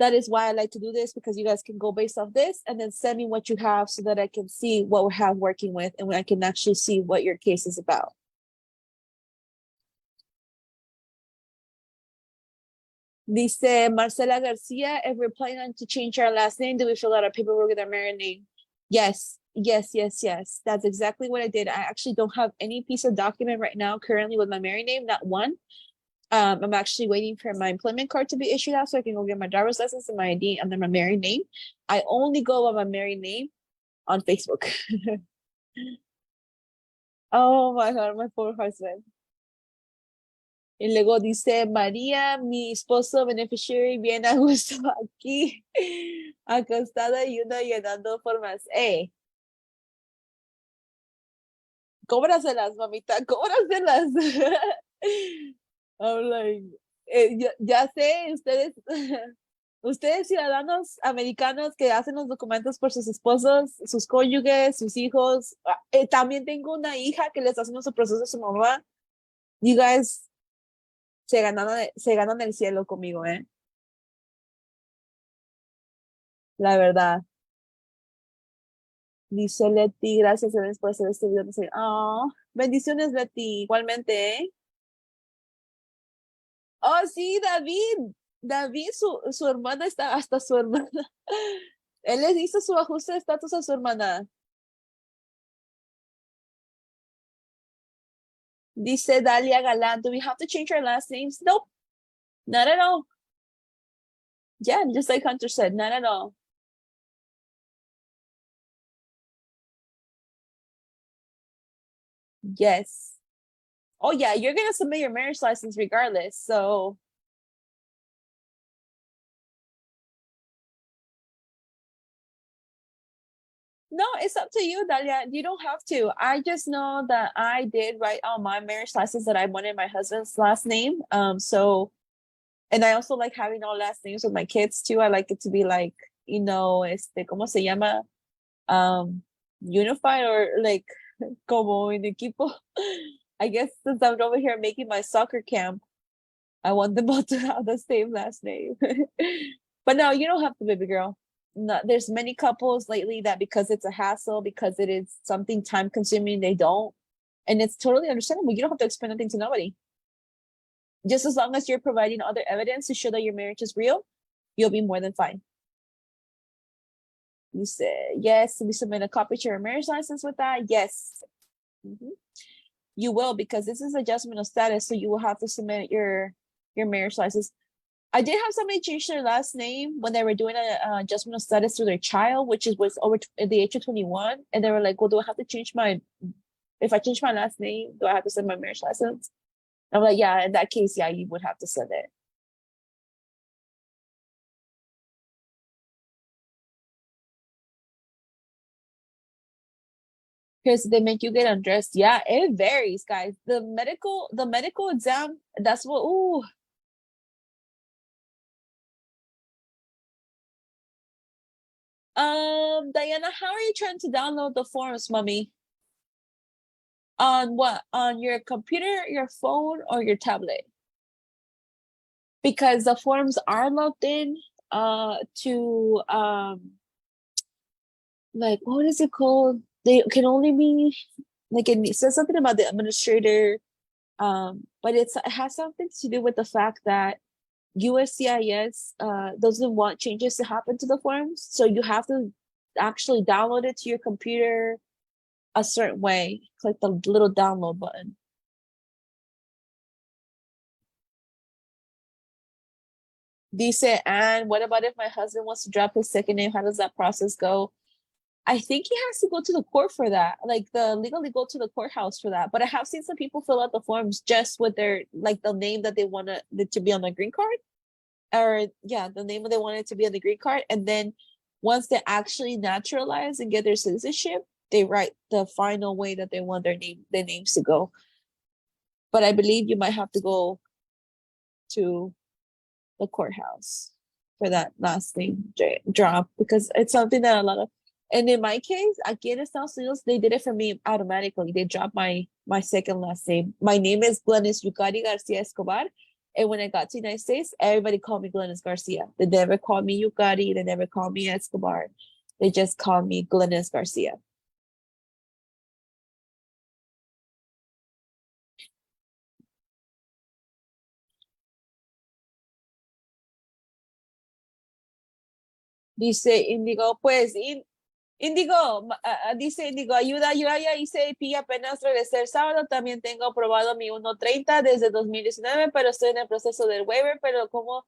that is why I like to do this because you guys can go based off this and then send me what you have so that I can see what we have working with and I can actually see what your case is about. Dice Marcela Garcia, if we're planning to change our last name, do we fill out our paperwork with our married name? Yes, yes, yes, yes. That's exactly what I did. I actually don't have any piece of document right now currently with my married name, not one. I'm actually waiting for my employment card to be issued out so I can go get my driver's license and my ID under my married name. I only go by my married name on Facebook. Oh my God, my poor husband. Y luego dice María, mi esposo beneficiary bien a gusto aquí, acostada y uno llenando formas. Cóbraselas, mamita, cóbraselas. I'm like, ya sé, ustedes ciudadanos americanos que hacen los documentos por sus esposos, sus cónyuges, sus hijos. También tengo una hija que les está haciendo su proceso a su mamá. You guys se ganan el cielo conmigo, la verdad. Dice Leti, gracias por hacer este video. Oh, bendiciones, Leti, igualmente, Oh, sí, David. David, su hermana está, hasta su hermana. Él le hizo su ajuste de estatus a su hermana. Dice Dalia Galán, do we have to change our last names? Nope, not at all. Yeah, just like Hunter said, not at all. Yes. Oh, yeah, you're going to submit your marriage license regardless. So, no, it's up to you, Dalia. You don't have to. I just know that I did write on my marriage license that I wanted my husband's last name. So, and I also like having all last names with my kids too. I like it to be like, you know, ¿cómo se llama? Unified or like como en equipo. I guess since I'm over here making my soccer camp, I want them all to have the same last name. But no, you don't have to, baby girl. No, there's many couples lately that because it's a hassle, because it is something time consuming, they don't. And it's totally understandable. You don't have to explain anything to nobody. Just as long as you're providing other evidence to show that your marriage is real, you'll be more than fine. You say, yes, we submit a copy to your marriage license with that. Yes. You will, because this is adjustment of status. So you will have to submit your marriage license. I did have somebody change their last name when they were doing an adjustment of status to their child, which was over the age of 21. And they were like, well, do I have to change if I change my last name, do I have to send my marriage license? I'm like, yeah, in that case, yeah, you would have to send it. Because they make you get undressed. Yeah, it varies, guys. The medical exam, that's what, ooh. Diana, how are you trying to download the forms, mommy? On what? On your computer, your phone, or your tablet? Because the forms are logged in to like, what is it called? They can only be like, it says something about the administrator, but it has something to do with the fact that USCIS doesn't want changes to happen to the forms, so you have to actually download it to your computer a certain way. Click the little download button. Dice, and what about if my husband wants to drop his second name? How does that process go? I think he has to go to the court for that, like legally go to the courthouse for that. But I have seen some people fill out the forms just with their, like, the name that they want to be on the green card, or yeah, the name that they want it to be on the green card. And then once they actually naturalize and get their citizenship, they write the final way that they want their names to go. But I believe you might have to go to the courthouse for that last name drop, because it's something that a lot of, and in my case, aquí en Estados Unidos, they did it for me automatically. They dropped my second last name. My name is Glennis Yukari Garcia Escobar. And when I got to the United States, everybody called me Glennis Garcia. They never called me Yukari. They never called me Escobar. They just called me Glennis Garcia. Dice Indigo, pues, Indigo, dice Indigo, ayuda, yo ya hice IP, apenas regresé el sábado, también tengo aprobado mi 130 desde 2019, pero estoy en el proceso del waiver, pero como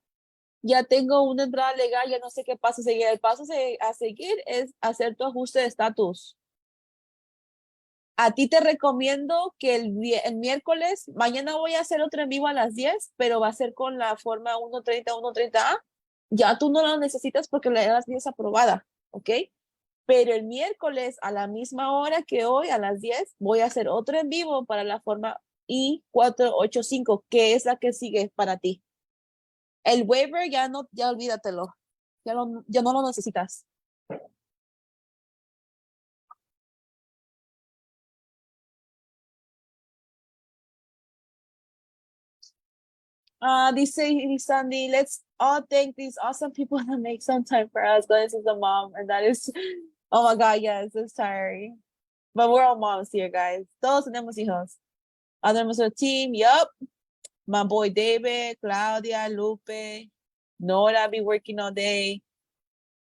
ya tengo una entrada legal, ya no sé qué paso seguir. El paso a seguir es hacer tu ajuste de estatus. A ti te recomiendo que el miércoles, mañana voy a hacer otro en vivo a las 10, pero va a ser con la forma 130, 130A. Ya tú no la necesitas porque la edad es aprobada, ¿ok? Pero el miércoles a la misma hora que hoy, a las 10, voy a hacer otro en vivo para la forma I-485, que es la que sigue para ti. El waiver ya olvídatelo. Ya no lo necesitas. Dice Sandy, let's all thank these awesome people that make some time for us. Glennis is a mom, and that is, oh my God, yes, it's tiring. But we're all moms here, guys. Todos tenemos hijos. Other members of the team, yup. My boy David, Claudia, Lupe, Nora be working all day.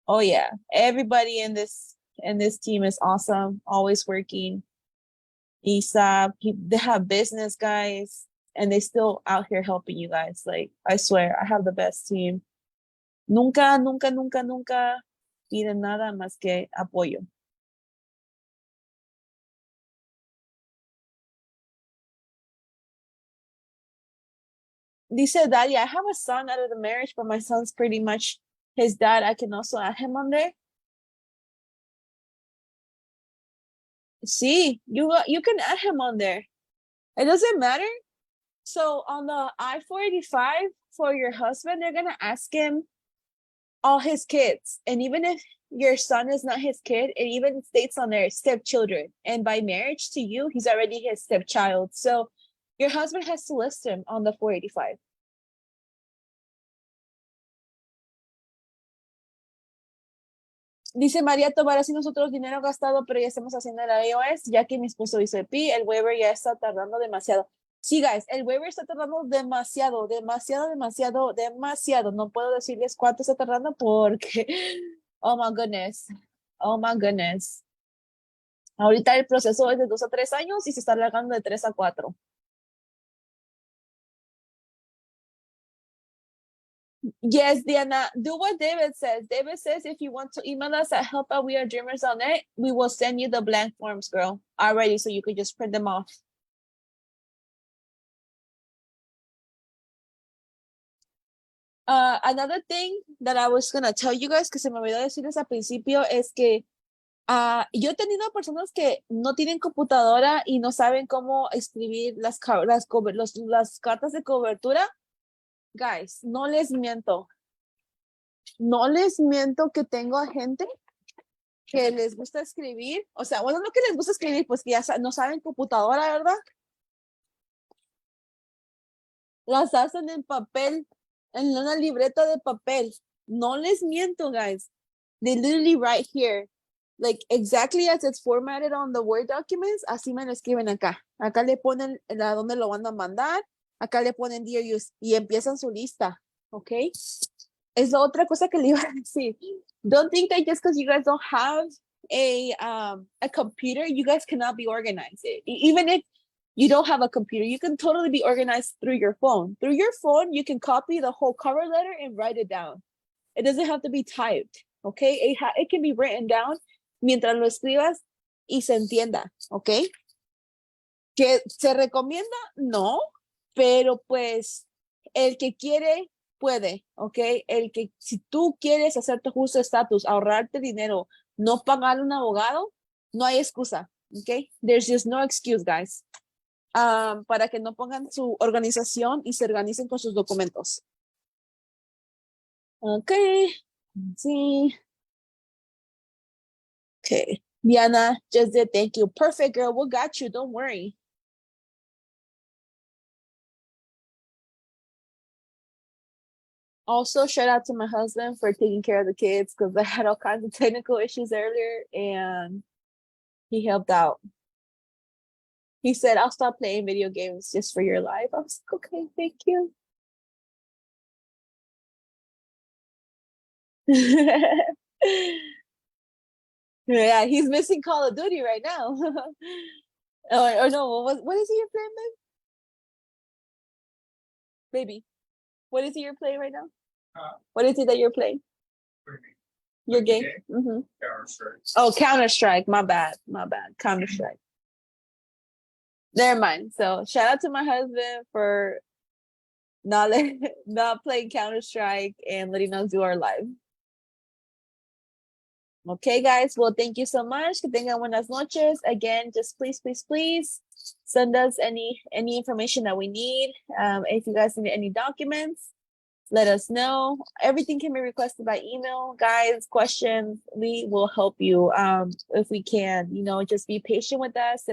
Oh yeah, everybody in this team is awesome. Always working. Isa, they have business, guys, and they still out here helping you guys. Like, I swear, I have the best team. Nunca, nunca, nunca, nunca piden nada más que apoyo. Dice Dalia, I have a son out of the marriage, but my son's pretty much his dad. I can also add him on there. See, you can add him on there. It doesn't matter. So on the I-485 for your husband, they're gonna ask him all his kids. And even if your son is not his kid, it even states on there stepchildren. And by marriage to you, he's already his stepchild. So your husband has to list him on the 485. Dice María Tobar, así nosotros dinero gastado, pero ya estamos haciendo el AOS, ya que mi esposo hizo EP, el waiver ya está tardando demasiado. Sí, guys, el waiver está tardando demasiado, demasiado, demasiado, demasiado. No puedo decirles cuánto está tardando porque, oh my goodness, oh my goodness. Ahorita el proceso es de 2 a 3 años y se está alargando de 3 a 4. Yes, Diana, do what David says. David says if you want to email us at help@wearedreamers.net, we will send you the blank forms, girl, already, so you could just print them off. Another thing that I was gonna tell you guys, que se me olvidó decirles al principio, es que yo he tenido personas que no tienen computadora y no saben cómo escribir las cartas de cobertura. Guys, no les miento. No les miento que tengo a gente que les gusta escribir. O sea, bueno, no que les gusta escribir, pues que ya no saben computadora, ¿verdad? Las hacen en papel, en una libreta de papel. No les miento, guys. They literally write here, like exactly as it's formatted on the Word documents, así me lo escriben acá. Acá le ponen a dónde lo van a mandar, acá le ponen dear use y empiezan su lista, ¿ok? Es la otra cosa que le iba a decir. Don't think that just because you guys don't have a computer, you guys cannot be organized. Even if you don't have a computer, you can totally be organized through your phone. Through your phone, you can copy the whole cover letter and write it down. It doesn't have to be typed, okay? It can be written down mientras lo escribas y se entienda, okay? ¿Que se recomienda? No, pero pues el que quiere puede, okay? El que si tú quieres hacerte justo estatus, ahorrarte dinero, no pagar un abogado, no hay excusa, okay? There's just no excuse, guys. Para que no pongan su organización y se organicen con sus documentos. Okay, sí. Okay, Diana just did, thank you. Perfect, girl, we got you, don't worry. Also, shout out to my husband for taking care of the kids because I had all kinds of technical issues earlier and he helped out. He said, I'll stop playing video games just for your life. I was like, okay, thank you. Yeah, he's missing Call of Duty right now. or no, what is it you're playing, baby? What is it you're playing right now? What is it that you're playing? Your game? Mm-hmm. Counter-Strike. Oh, Counter-Strike. My bad. Counter-Strike. Never mind. So shout out to my husband for not playing Counter-Strike and letting us do our live. Okay, guys. Well, thank you so much. Que tengan buenas noches. Again, just please send us any information that we need. If you guys need any documents, let us know. Everything can be requested by email, guys. Questions, we will help you if we can. You know, just be patient with us.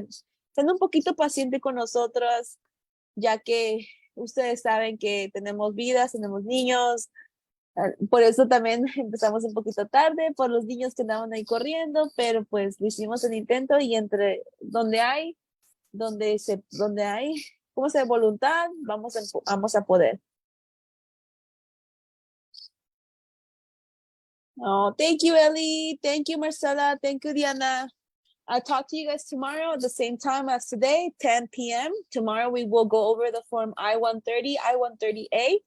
Sean un poquito paciente con nosotros, ya que ustedes saben que tenemos vidas, tenemos niños. Por eso también empezamos un poquito tarde, por los niños que andaban ahí corriendo, pero pues lo hicimos el intento y entre donde hay, ¿cómo se voluntad? Vamos a poder. Oh, thank you, Ellie. Thank you, Marcela. Thank you, Diana. I'll talk to you guys tomorrow at the same time as today, 10 p.m. Tomorrow we will go over the form I-130, I-130A.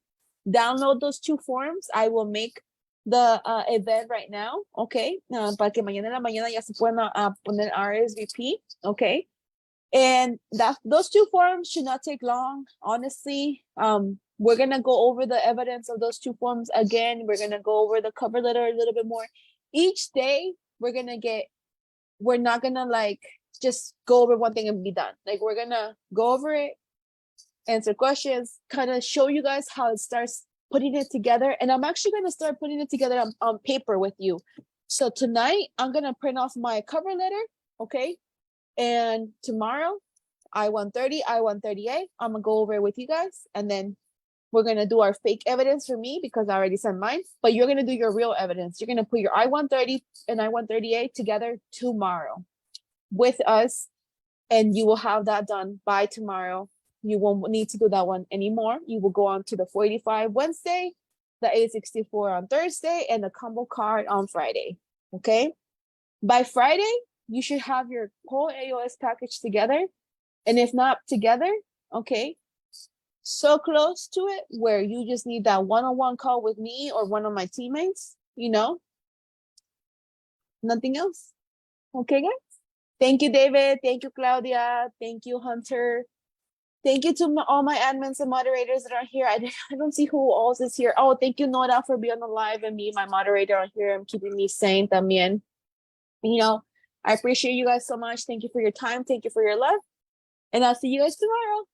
Download those two forms. I will make the event right now, okay? Para que mañana en la mañana ya se puedan poner RSVP, okay? And those two forms should not take long, honestly. We're gonna go over the evidence of those two forms again. We're gonna go over the cover letter a little bit more. Each day, we're not gonna like just go over one thing and be done. Like we're gonna go over it, answer questions, kind of show you guys how it starts putting it together. And I'm actually gonna start putting it together on paper with you. So tonight, I'm gonna print off my cover letter, okay? And tomorrow, I-130, I-130A, I'm gonna go over it with you guys. And then we're gonna do our fake evidence for me because I already sent mine, but you're gonna do your real evidence. You're gonna put your I-130 and I-130A together tomorrow with us, and you will have that done by tomorrow. You won't need to do that one anymore. You will go on to the 485 Wednesday, the 864 on Thursday, and the combo card on Friday, okay? By Friday, you should have your whole AOS package together, and if not together, okay, so close to it where you just need that one-on-one call with me or one of my teammates, you know, nothing else. Okay, guys? Thank you, David. Thank you, Claudia. Thank you, Hunter. Thank you to all my admins and moderators that are here. I don't see who else is here. Oh, thank you, Nora, for being on the live and being my moderator on here and keeping me sane también. You know, I appreciate you guys so much. Thank you for your time. Thank you for your love. And I'll see you guys tomorrow.